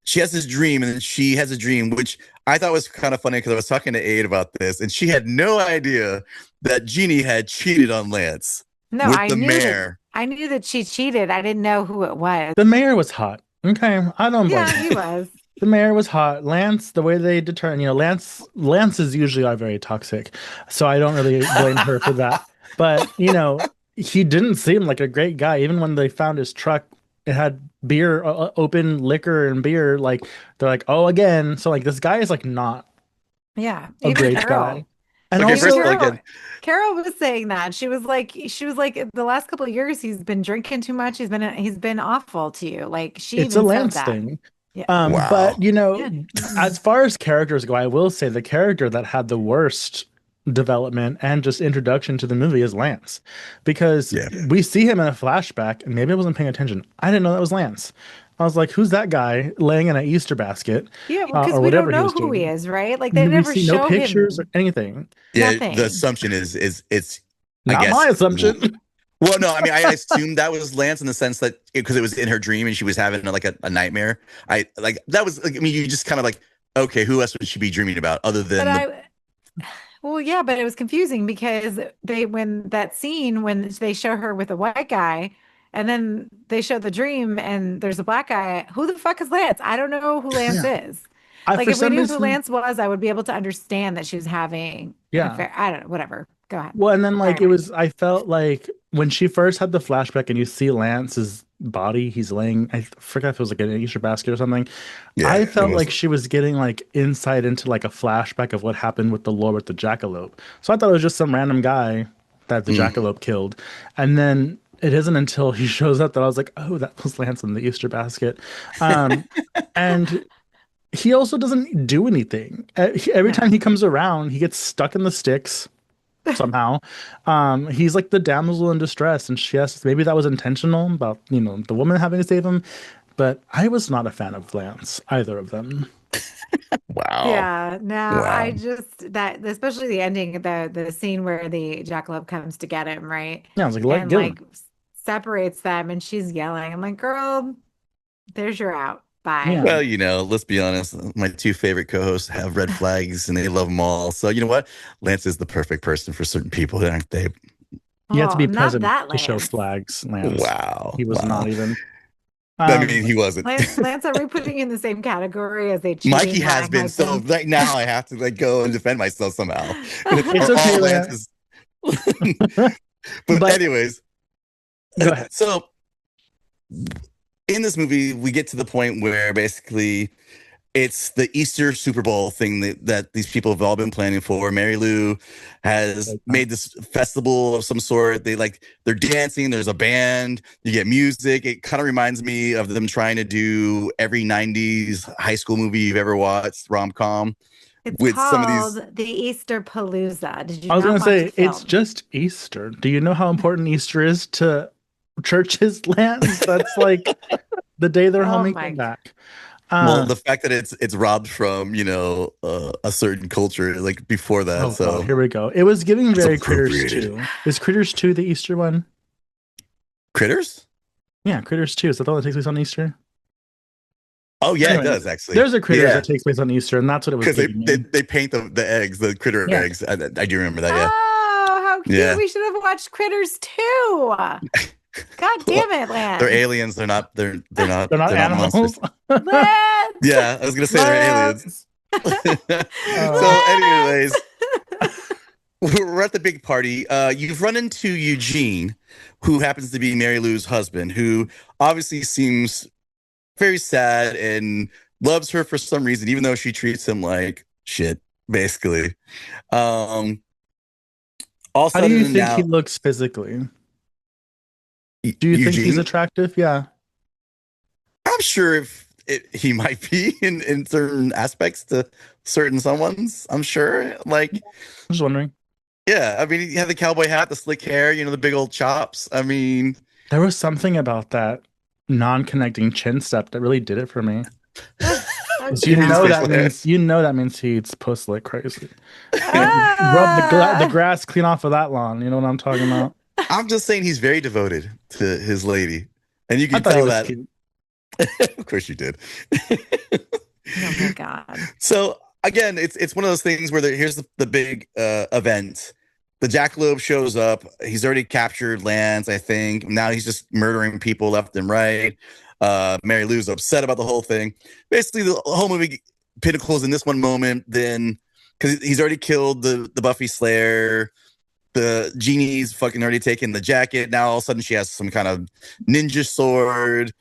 she has this dream, and then she has a dream, which I thought was kind of funny, because I was talking to Aid about this, and she had no idea that Jeannie had cheated on Lance No, with I the knew mayor. I knew that she cheated. I didn't know who it was. The mayor was hot. Okay, I don't blame Yeah, him. he was. The mayor was hot. Lance, the way they determine, Lances usually are very toxic, so I don't really blame her for that. But he didn't seem like a great guy. Even when they found his truck, it had beer, open liquor and beer. Like, they're like, oh, again. So like, this guy is like not Yeah, a even great Carol. guy. And Okay, also, first of all, Carol, again, Carol was saying that she was like the last couple of years he's been drinking too much. He's been awful to you. Like, she it's a even said Lance that. thing. Yeah. Wow. But Yeah. as far as characters go, I will say the character that had the worst development and just introduction to the movie is Lance, because Yeah. we see him in a flashback, and maybe I wasn't paying attention. I didn't know that was Lance. I was like, who's that guy laying in an Easter basket? Yeah, because Or we don't whatever he know was who he doing. is, right? Like, they We never see no show pictures him. or anything. yeah, Nothing. the assumption is it's I Not guess my assumption. Well, no, I mean, I assumed that was Lance in the sense that because it was in her dream and she was having like a nightmare. I like that was like, I mean, you just kind of like, okay, who else would she be dreaming about other than Well, yeah, but it was confusing because when they show her with a white guy, and then they show the dream and there's a black guy. Who the fuck is Lance? I don't know who Lance is. Like, For if we some knew who reason, Lance was, I would be able to understand that she was having an Yeah. affair. I don't know, whatever. Go ahead. Well, and then like Sorry, I felt like when she first had the flashback and you see Lance's body, he's laying, I forgot if it was like an Easter basket or something. Yeah, I it felt was. like she was getting like insight into like a flashback of what happened with the lore with the Jack-a-lope. So I thought it was just some random guy that the Jack-a-lope killed. And then it isn't until he shows up that I was like, oh, that was Lance in the Easter basket. And he also doesn't do anything. Every time he comes around, he gets stuck in the sticks somehow. He's like the damsel in distress, and maybe that was intentional about, the woman having to save him. But I was not a fan of Lance, either of them. Wow. Yeah, no, Wow. I just that especially the ending, the scene where the jackalope comes to get him, right? Yeah, I was like, And get him. like separates them and she's yelling. I'm like, girl, there's your out. Bye. Yeah. Well, let's be honest. My two favorite co-hosts have red flags and they love them all. So you know what? Lance is the perfect person for certain people, aren't they? You have to Oh, be not present that to show Lance. flags, Lance. Wow. He was not Wow. even. I mean, he wasn't. Lance, are we putting you in the same category as a Mikey cheating, has lying been. So husband? right now I have to like go and defend myself somehow. It's Or okay, all Lance Lance. is. But But anyways, go ahead. so in this movie, we get to the point where basically it's the Easter Super Bowl thing that these people have all been planning for. Mary Lou has made this festival of some sort. They're dancing. There's a band. You get music. It kind of reminds me of them trying to do every 90s high school movie you've ever watched, rom-com, It's with some of these. called the Easter Palooza. Did you I was not going to watch say, the it's film? just Easter. Do you know how important Easter is to churches, Lance? That's like the day their Oh homie my came God. back. Well, the fact that it's robbed from a certain culture like before that, Oh God, so here we go. It was giving it's very Critters appropriated. 2. Is Critters 2 the Easter one? Critters. Yeah, Critters 2. Is that the one that takes place on Easter? Oh yeah, it Anyways, does actually. there's a Critters Yeah, that takes place on Easter, and that's what it was because they, giving they me. they paint the eggs, the critter Yeah. eggs. I do remember that. Yeah, Oh, how cute. Yeah. We should have watched Critters too. God damn it, Lance. they're aliens. They're not. They're not. They're not They're not animals. monsters. Lance. Yeah, I was gonna say they're aliens. So, anyways, we're at the big party. You've run into Eugene, who happens to be Mary Lou's husband, who obviously seems very sad and loves her for some reason, even though she treats him like shit, basically. All How do you sudden think he now, looks physically? Do you think he's Eugene, attractive? Yeah. I'm sure he might be in certain aspects to certain someone's. I'm sure. Like, I'm just wondering. yeah, I mean, he had the cowboy hat, the slick hair, the big old chops. I mean, There was something about that non-connecting chin step that really did it for me. He needs facial hair. You know that means he eats puss like crazy. Rub Ah. the grass clean off of that lawn. You know what I'm talking about? I'm just saying he's very devoted to his lady, and you I can thought he tell was that. cute. Of course, you did. Oh my God. So again, it's one of those things where here's the big event. The jackalope shows up. He's already captured Lance, I think. Now he's just murdering people left and right. Mary Lou's upset about the whole thing. Basically, the whole movie pinnacles in this one moment. Then, because he's already killed the Buffy Slayer. The genie's fucking already taken the jacket. Now all of a sudden she has some kind of ninja sword.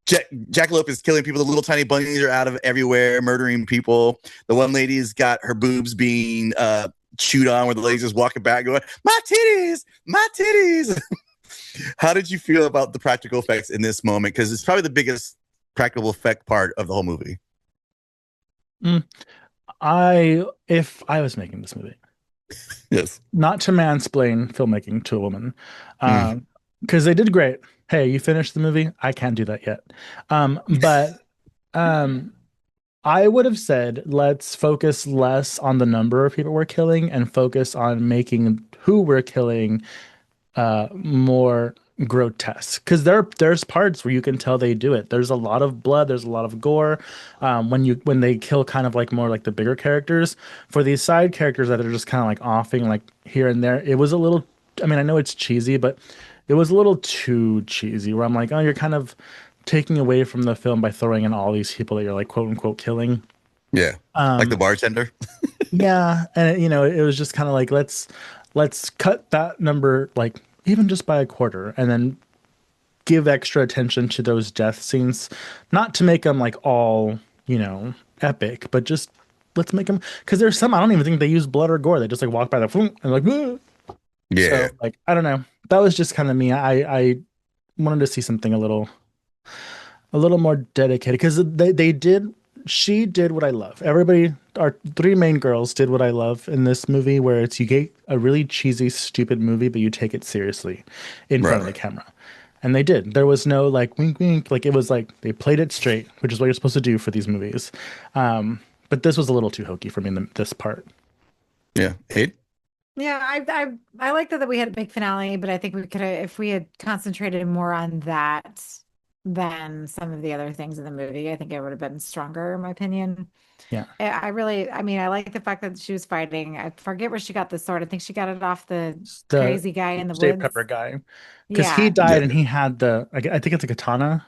Jackalope is killing people. The little tiny bunnies are out of everywhere, murdering people. The one lady's got her boobs being chewed on, where the lady's just walking back going, "My titties, my titties." How did you feel about the practical effects in this moment? Because it's probably the biggest practical effect part of the whole movie. If I was making this movie, Yes. not to mansplain filmmaking to a woman, because they did great. Hey, you finished the movie? I can't do that yet. But I would have said, let's focus less on the number of people we're killing and focus on making who we're killing more grotesque, because there's parts where you can tell they do it. There's a lot of blood, there's a lot of gore when they kill kind of like more like the bigger characters. For these side characters that are just kind of like offing like here and there, it was a little, I mean, I know it's cheesy, but it was a little too cheesy, where I'm like, oh, you're kind of taking away from the film by throwing in all these people that you're like quote unquote killing. Yeah. Like the bartender. Yeah, and it was just kind of like, let's cut that number like even just by a quarter, and then give extra attention to those death scenes, not to make them like all epic, but just let's make them, because there's some I don't even think they use blood or gore. They just like walk by the and like, "Whoa." Yeah. So like I don't know. That was just kind of me. I wanted to see something a little more dedicated, because they did she did what I love. Everybody, our three main girls did what I love in this movie, where it's you get a really cheesy, stupid movie, but you take it seriously in front of the camera. And they did. There was no like wink, wink. Like it was like they played it straight, which is what you're supposed to do for these movies. But this was a little too hokey for me in this part. Yeah. Hey. Yeah, I like that we had a big finale, but I think we could have, if we had concentrated more on that than some of the other things in the movie, I think it would have been stronger, in my opinion. Yeah. I mean, I like the fact that she was fighting. I forget where she got the sword. I think she got it off the The crazy guy in the State woods. Pepper guy, because he Yeah, died and he had I think it's a katana.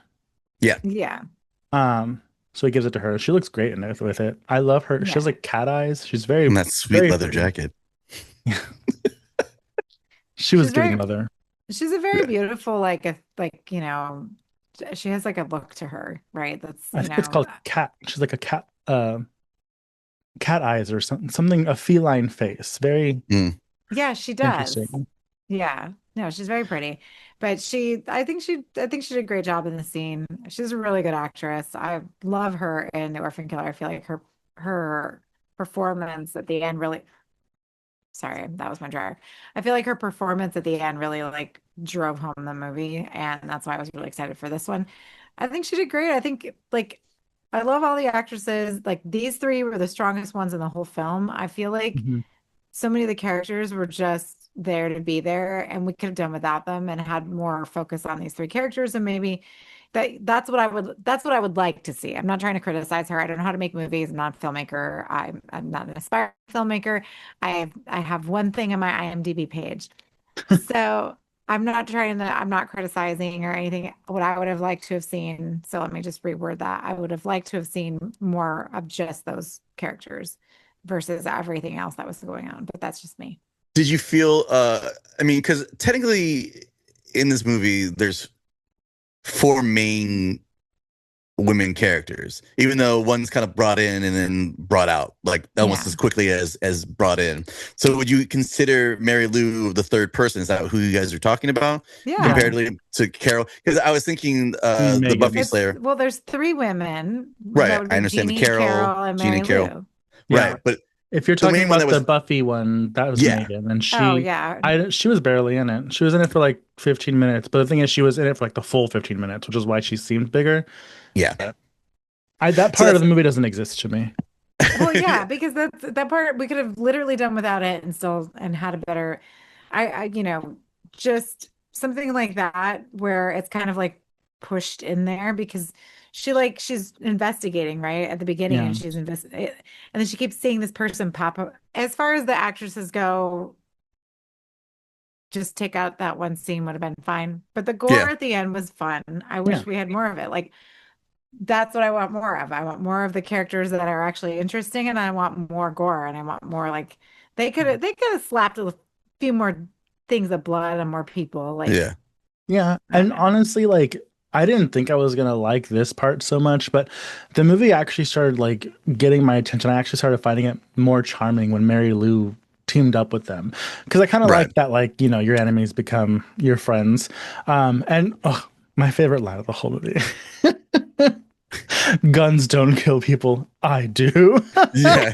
Yeah. yeah, So he gives it to her. She looks great in it with it. I love her. She has Yeah. like cat eyes. She's very And that sweet very leather pretty. jacket. She was She's giving very leather. she's a very Yeah. beautiful, you know, she has like a look to her, right? That's, I you think it's know, called cat. She's like a cat eyes or something, a feline face. Very Mm. yeah, she does. interesting. Yeah. No, she's very pretty. But I think she did a great job in the scene. She's a really good actress. I love her in The Orphan Killer. I feel like her performance at the end really, sorry, that was my dryer. I feel like her performance at the end really like drove home the movie, and that's why I was really excited for this one. I think she did great. I think like I love all the actresses. Like these three were the strongest ones in the whole film. I feel like Mhm. so many of the characters were just there to be there, and we could have done without them and had more focus on these three characters, and maybe that's what I would like to see. I'm not trying to criticize her. I don't know how to make movies. I'm not a filmmaker. I'm not an aspiring filmmaker. I have one thing on my IMDb page. So I'm not criticizing or anything. What I would have liked to have seen, so let me just reword that. I would have liked to have seen more of just those characters versus everything else that was going on. But that's just me. Did you feel I mean, because technically in this movie there's four main women characters, even though one's kind of brought in and then brought out, like almost Yeah. as quickly as brought in. So would you consider Mary Lou the third person? Is that who you guys are talking about? Yeah. Comparatively to Carol? Because I was thinking the Megan. Buffy Slayer. Well, there's three women. Right, That would I be understand the Jeannie, Carol, and Jeannie, Mary Carol. Lou. Yeah. Right, but If you're the talking main one about that the was Buffy one, that was Yeah. Megan, and Oh yeah. she was barely in it. She was in it for like 15 minutes, but the thing is, she was in it for like the full 15 minutes, which is why she seemed bigger. yeah. That So part of that's the movie doesn't exist to me. Well, yeah, because that part we could have literally done without it and still and had a better you know, just something like that where it's kind of like pushed in there because she's investigating right at the beginning Yeah. and she's and then she keeps seeing this person pop up. As far as the actresses go, just take out that one scene would have been fine. But the gore Yeah. at the end was fun. I Yeah. wish we had more of it. Like that's what I want more of. I want more of the characters that are actually interesting, and I want more gore, and I want more like they could have slapped a few more things of blood on more people. Like Yeah. Yeah, I don't and know. honestly, like I didn't think I was gonna like this part so much, but the movie actually started like getting my attention. I actually started finding it more charming when Mary Lou teamed up with them because I kind of Right. like that, like your enemies become your friends. And oh, my favorite line of the whole movie: "Guns don't kill people, I do." Yeah.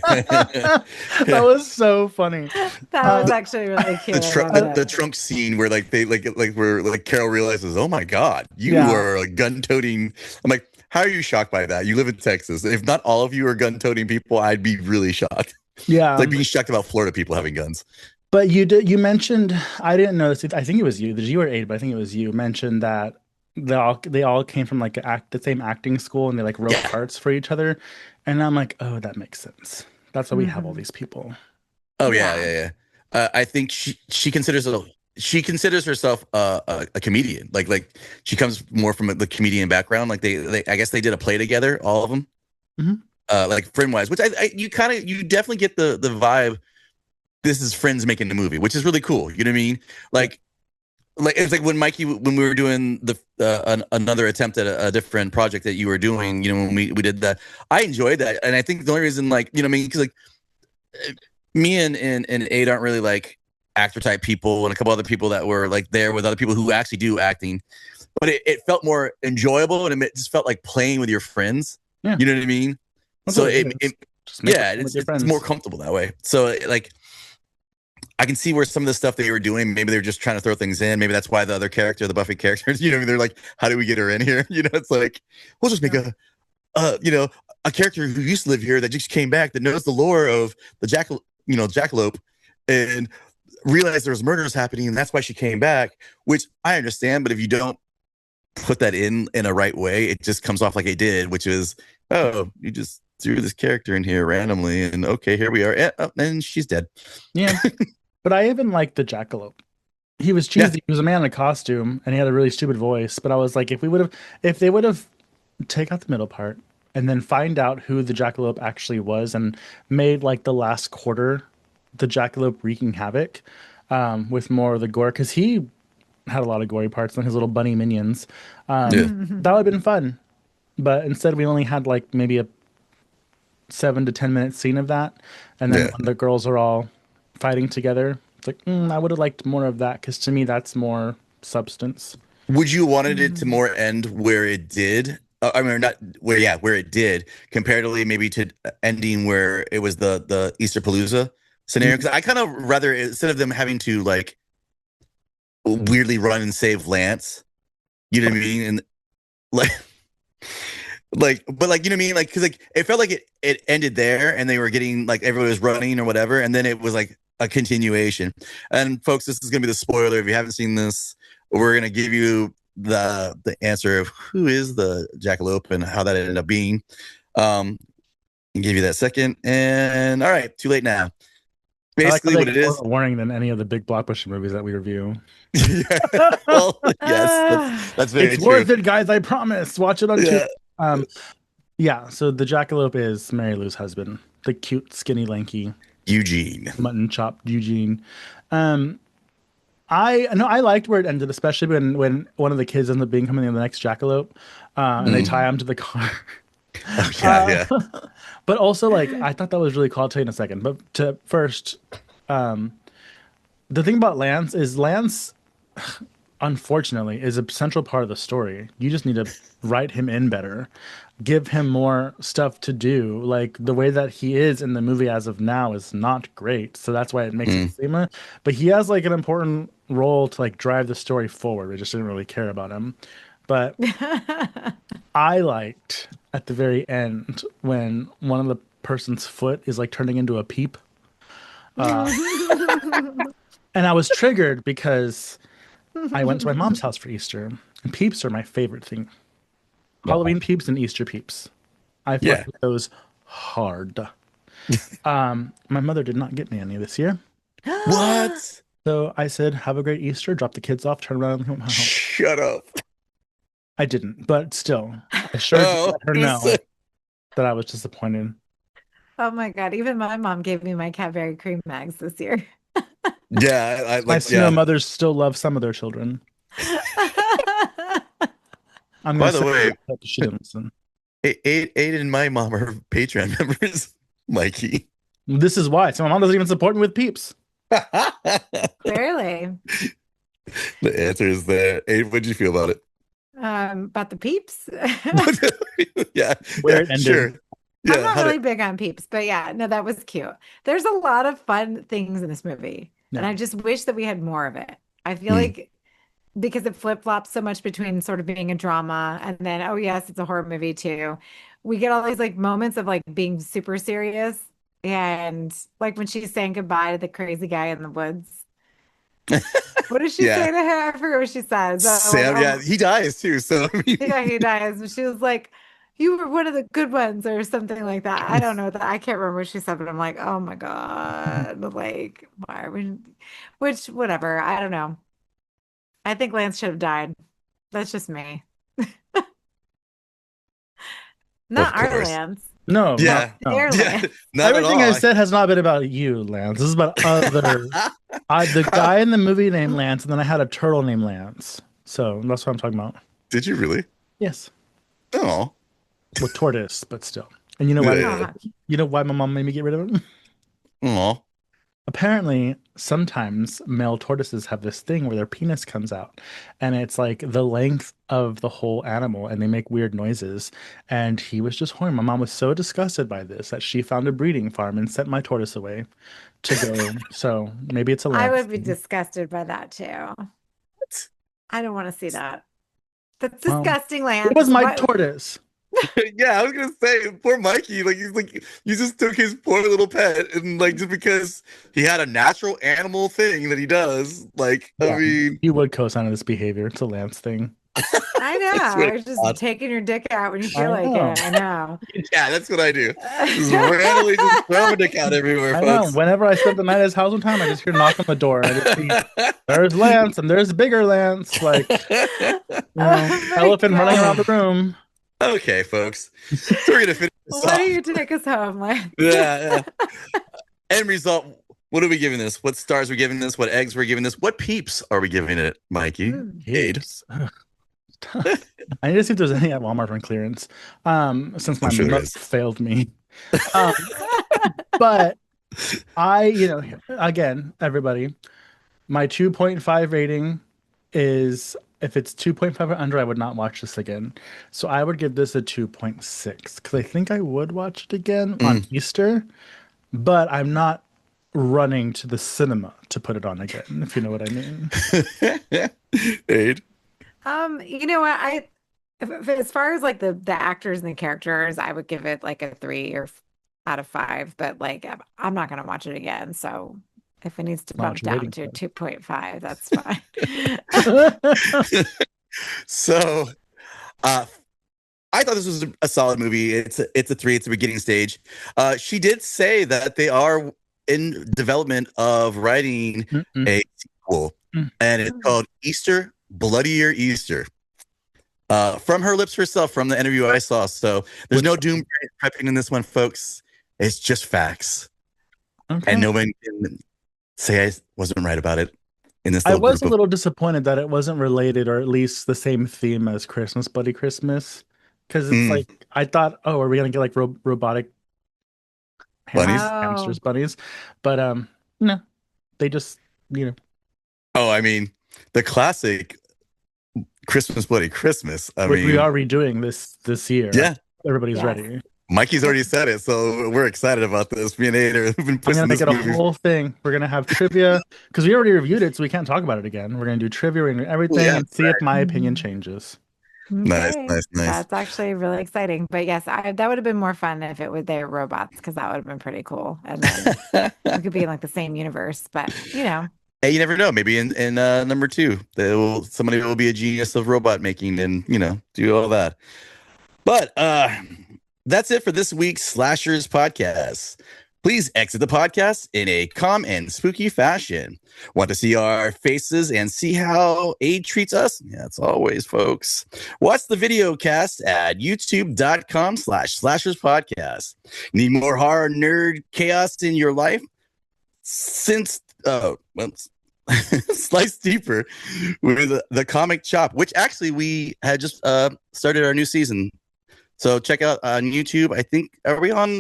That was so funny. That was actually really the cute. I trunk loved the it. trunk scene where like they like where like Carol realizes, oh my god, you Yeah. are a gun-toting. I'm like, how are you shocked by that? You live in Texas. If not all of you are gun-toting people, I'd be really shocked. Yeah, It's like being shocked about Florida people having guns. but you mentioned, I didn't know this. I think it was you. You or Aid, but I think it was you mentioned that they all came from like the same acting school and they like wrote Yeah. parts for each other. And I'm like, oh, that makes sense. That's why we have all Mhm. these people. Oh yeah, Yeah. yeah. I think she considers herself a comedian. Like she comes more from the comedian background. Like they I guess they did a play together, all of them. Mhm. Like friend wise, which you definitely get the vibe. This is friends making the movie, which is really cool. You know what I mean? Like it's like when Mikey, when we were doing another attempt at a different project that you were doing, when we did that, I enjoyed that. And I think the only reason, like, what I mean, because like me and Aid aren't really like actor type people, and a couple other people that were like there with other people who actually do acting, but it felt more enjoyable, and it just felt like playing with your friends. Yeah. You know what I mean? That's So what it, is. it Just make yeah, it with it's your it's friends. more comfortable that way. So like I can see where some of the stuff they were doing, maybe they're just trying to throw things in. Maybe that's why the other character, the Buffy characters, they're like, how do we get her in here? It's like, we'll just make a character who used to live here that just came back that knows the lore of the Jackalope and realized there was murders happening, and that's why she came back, which I understand. But if you don't put that in a right way, it just comes off like it did, which is, oh, you just threw this character in here randomly, and okay, here we are, and she's dead. Yeah. But I even liked the Jackalope. He was Yeah. cheesy. He was a man in a costume and he had a really stupid voice. But I was like, if they would have take out the middle part and then find out who the Jackalope actually was and made like the last quarter the Jackalope wreaking havoc with more of the gore, because he had a lot of gory parts on his little bunny minions. Yeah. That would have been fun. But instead we only had like maybe a 7 to 10 minute scene of that. And then Yeah. when the girls are all fighting together, it's like, I would have liked more of that, because to me that's more substance. Would you wanted it to more end where it did? I mean, not where it did, comparatively maybe to ending where it was the Easter Palooza scenario. Because I kind of rather, instead of them having to like weirdly run and save Lance, you know what I mean, and like. But like, you know what I mean? Like, cause like, it felt like it ended there and they were getting like, everybody was running or whatever. And then it was like a continuation. And folks, this is going to be the spoiler. If you haven't seen this, we're going to give you the answer of who is the Jackalope and how that ended up being. And give you that second. And all right, too late now. Basically, what it is. More warning than any of the big blockbuster movies that we review. Yeah. Well, yes, that's very it's true. worth it, guys. I promise. Watch it on Yeah. Yeah. So the Jackalope is Mary Lou's husband, the cute, skinny, lanky Eugene. mutton chopped Eugene. I liked where it ended, especially when one of the kids ends up becoming the next Jackalope, and they tie him to the car. Oh, yeah. But also, like, I thought that was really cool. I'll tell you in a second. But to first, the thing about Lance, unfortunately, is a central part of the story. You just need to write him in better, give him more stuff to do. Like, the way that he is in the movie as of now is not great. So that's why it makes it seem. But he has like an important role to like drive the story forward. We just didn't really care about him. But I liked at the very end when one of the person's foot is like turning into a peep. And I was triggered because I went to my mom's house for Easter, and peeps are my favorite thing. Halloween peeps and Easter peeps. I fuck with those hard. My mother did not get me any this year. What? So I said, have a great Easter, drop the kids off, turn around and come home. Shut up. I didn't, but still, I sure did let her know that I was disappointed. Oh my God. Even my mom gave me my Cadbury cream mags this year. Yeah, I I like. know mothers still love some of their children. I'm By the way, she didn't listen. Aiden and my mom are Patreon members. Mikey. This is why. So my mom doesn't even support me with peeps. Clearly. The answer is there. Aiden, what'd you feel about it? About the peeps. Yeah. Where it ended. Sure. Yeah, I'm not really big on peeps, but yeah, no, that was cute. There's a lot of fun things in this movie, and I just wish that we had more of it. I feel like because it flip-flops so much between sort of being a drama and then, oh yes, it's a horror movie too. We get all these like moments of like being super serious, and like when she's saying goodbye to the crazy guy in the woods. What does she say to her? I forget what she says. Sam, he dies too. So yeah, he dies. But she was like, "You were one of the good ones," or something like that. I don't know that. I can't remember what she said, but I'm like, "Oh my God!" Like, why are we? Which, whatever. I don't know. I think Lance should have died. That's just me. Not our Lance. No. Yeah. Their Lance. Not Everything at all. I said has not been about you, Lance. This is about other. The guy in the movie named Lance, and then I had a turtle named Lance. So that's what I'm talking about. Did you really? Yes. Oh. With tortoise, but still. And you know why? You know why my mom made me get rid of him? Oh. apparently sometimes male tortoises have this thing where their penis comes out and it's like the length of the whole animal and they make weird noises. And he was just horny. My mom was so disgusted by this that she found a breeding farm and sent my tortoise away to go. So maybe it's a I lance would be thing. disgusted by that too. I don't want to see that. That's Well, disgusting, it Lance. was my What? tortoise. Yeah, I was gonna say, poor Mikey. Like he's like, you just took his poor little pet, and like just because he had a natural animal thing that he does, like Yeah, I mean, you would co-sign this behavior. It's a lance thing. I know. I swear I to was just God. taking your dick out when you I feel like know. it. I know. Yeah, that's what I do. Just randomly just throw a dick out everywhere, I know. folks. Whenever I spend the night at his house one time, I just hear knock on the door. And I just see there's Lance and there's bigger Lance, like Oh my elephant running around the God. room. Okay, folks. So we're gonna finish this Why off. don't you take us home, Lance? Yeah, yeah. End result. What are we giving this? What stars are we giving this? What eggs we're giving this? What peeps are we giving it, Mikey? Aid. Peeps. I need to see if there's any at Walmart on clearance. Since my I'm sure there milk is. failed me. Um, but again, everybody, my 2.5 rating is if it's 2.5 or under, I would not watch this again. So I would give this a 2.6 because I think I would watch it again on Easter, but I'm not running to the cinema to put it on again, if you know what I mean. Aid. You know what? As far as like the actors and the characters, I would give it like a 3 or out of 5. But like, I'm not gonna watch it again. So if it needs to Not bump what you're down waiting to for. 2.5, that's fine. So, I thought this was a solid movie. It's a 3. It's a beginning stage. She did say that they are in development of writing Mm-mm. a sequel, and it's called Easter, Bloodier Easter. From her lips herself, from the interview I saw. So there's no doom prepping in this one, folks. It's just facts, Okay. and no one can say I wasn't right about it. In this, I little was a group little disappointed that it wasn't related or at least the same theme as Christmas, Bloody Christmas. Because it's like, I thought, oh, are we going to get like robotic Bunnies? hamsters, bunnies? But no, they just, Oh, I mean, the classic Christmas, Bloody Christmas. I we mean, are redoing this year. yeah. Everybody's Yes. ready. Mikey's already said it, so we're excited about this. Me and Ader have been I'm pushing gonna make this it a movie. whole thing. We're gonna have trivia because we already reviewed it, so we can't talk about it again. We're gonna do trivia, we're gonna do everything, Yeah, and see if my opinion changes. Nice, Okay. nice, nice. That's actually really exciting. But yes, that would have been more fun if it was their robots, because that would have been pretty cool. And then we could be in like the same universe. But Hey, you never know. Maybe in number 2, somebody will be a genius of robot making and do all that. But that's it for this week's Slashers podcast. Please exit the podcast in a calm and spooky fashion. Want to see our faces and see how Aid treats us? Yeah, as always, folks. Watch the video cast at youtube.com/slashers podcast. Need more horror nerd chaos in your life? Since Slice Deeper with the comic chop, which actually we had just started our new season. So check out on YouTube. I think, are we on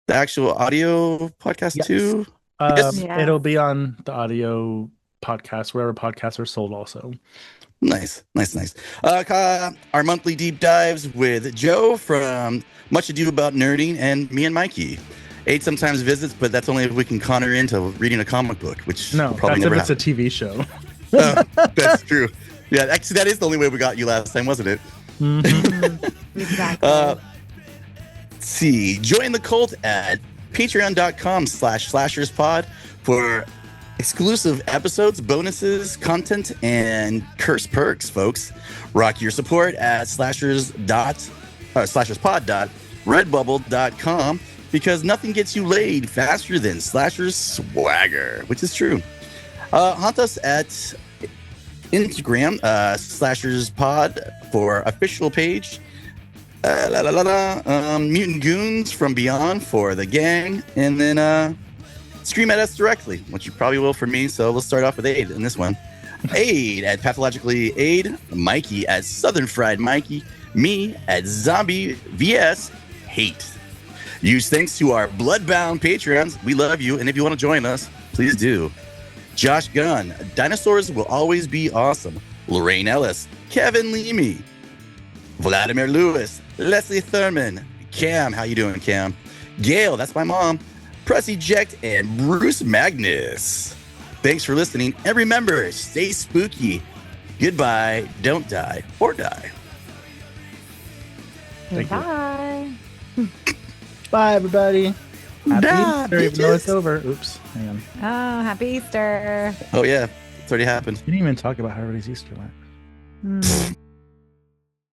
the actual audio podcast Yes. too? Yes. It'll be on the audio podcast wherever podcasts are sold. Also, Nice. Our monthly deep dives with Joe from Much Ado About Nerding, and me and Mikey. Aid sometimes visits, but that's only if we can con her into reading a comic book, which no, will probably that's if never it's a happen. TV show. That's true. Yeah, actually, that is the only way we got you last time, wasn't it? exactly. Let's see. Join the cult at patreon.com/slasherspod for exclusive episodes, bonuses, content, and curse perks, folks. Rock your support at slasherspod.redbubble.com because nothing gets you laid faster than Slasher's swagger, which is true. Haunt us at Instagram, slasherspod for official page. Mutant Goons from Beyond for the gang, and then scream at us directly, which you probably will for me. So we'll start off with Aid in this one. Aid at Pathologically Aid, Mikey at Southern Fried Mikey, me at Zombie VS Hate. Huge thanks to our bloodbound Patreons. We love you, and if you want to join us, please do. Josh Gunn, Dinosaurs Will Always Be Awesome. Lorraine Ellis, Kevin Leamy, Vladimir Lewis, Leslie Thurman, Cam, how you doing, Cam? Gail, that's my mom, Press Eject, and Bruce Magnus. Thanks for listening, and remember, stay spooky. Goodbye, don't die, or die. Thank you. Bye. Bye, everybody. Happy Bye, Easter, even though it's bitches. over. Oops. Hang on. Oh, happy Easter. Oh, yeah, it's already happened. Didn't even talk about how everybody's Easter went. Hmm.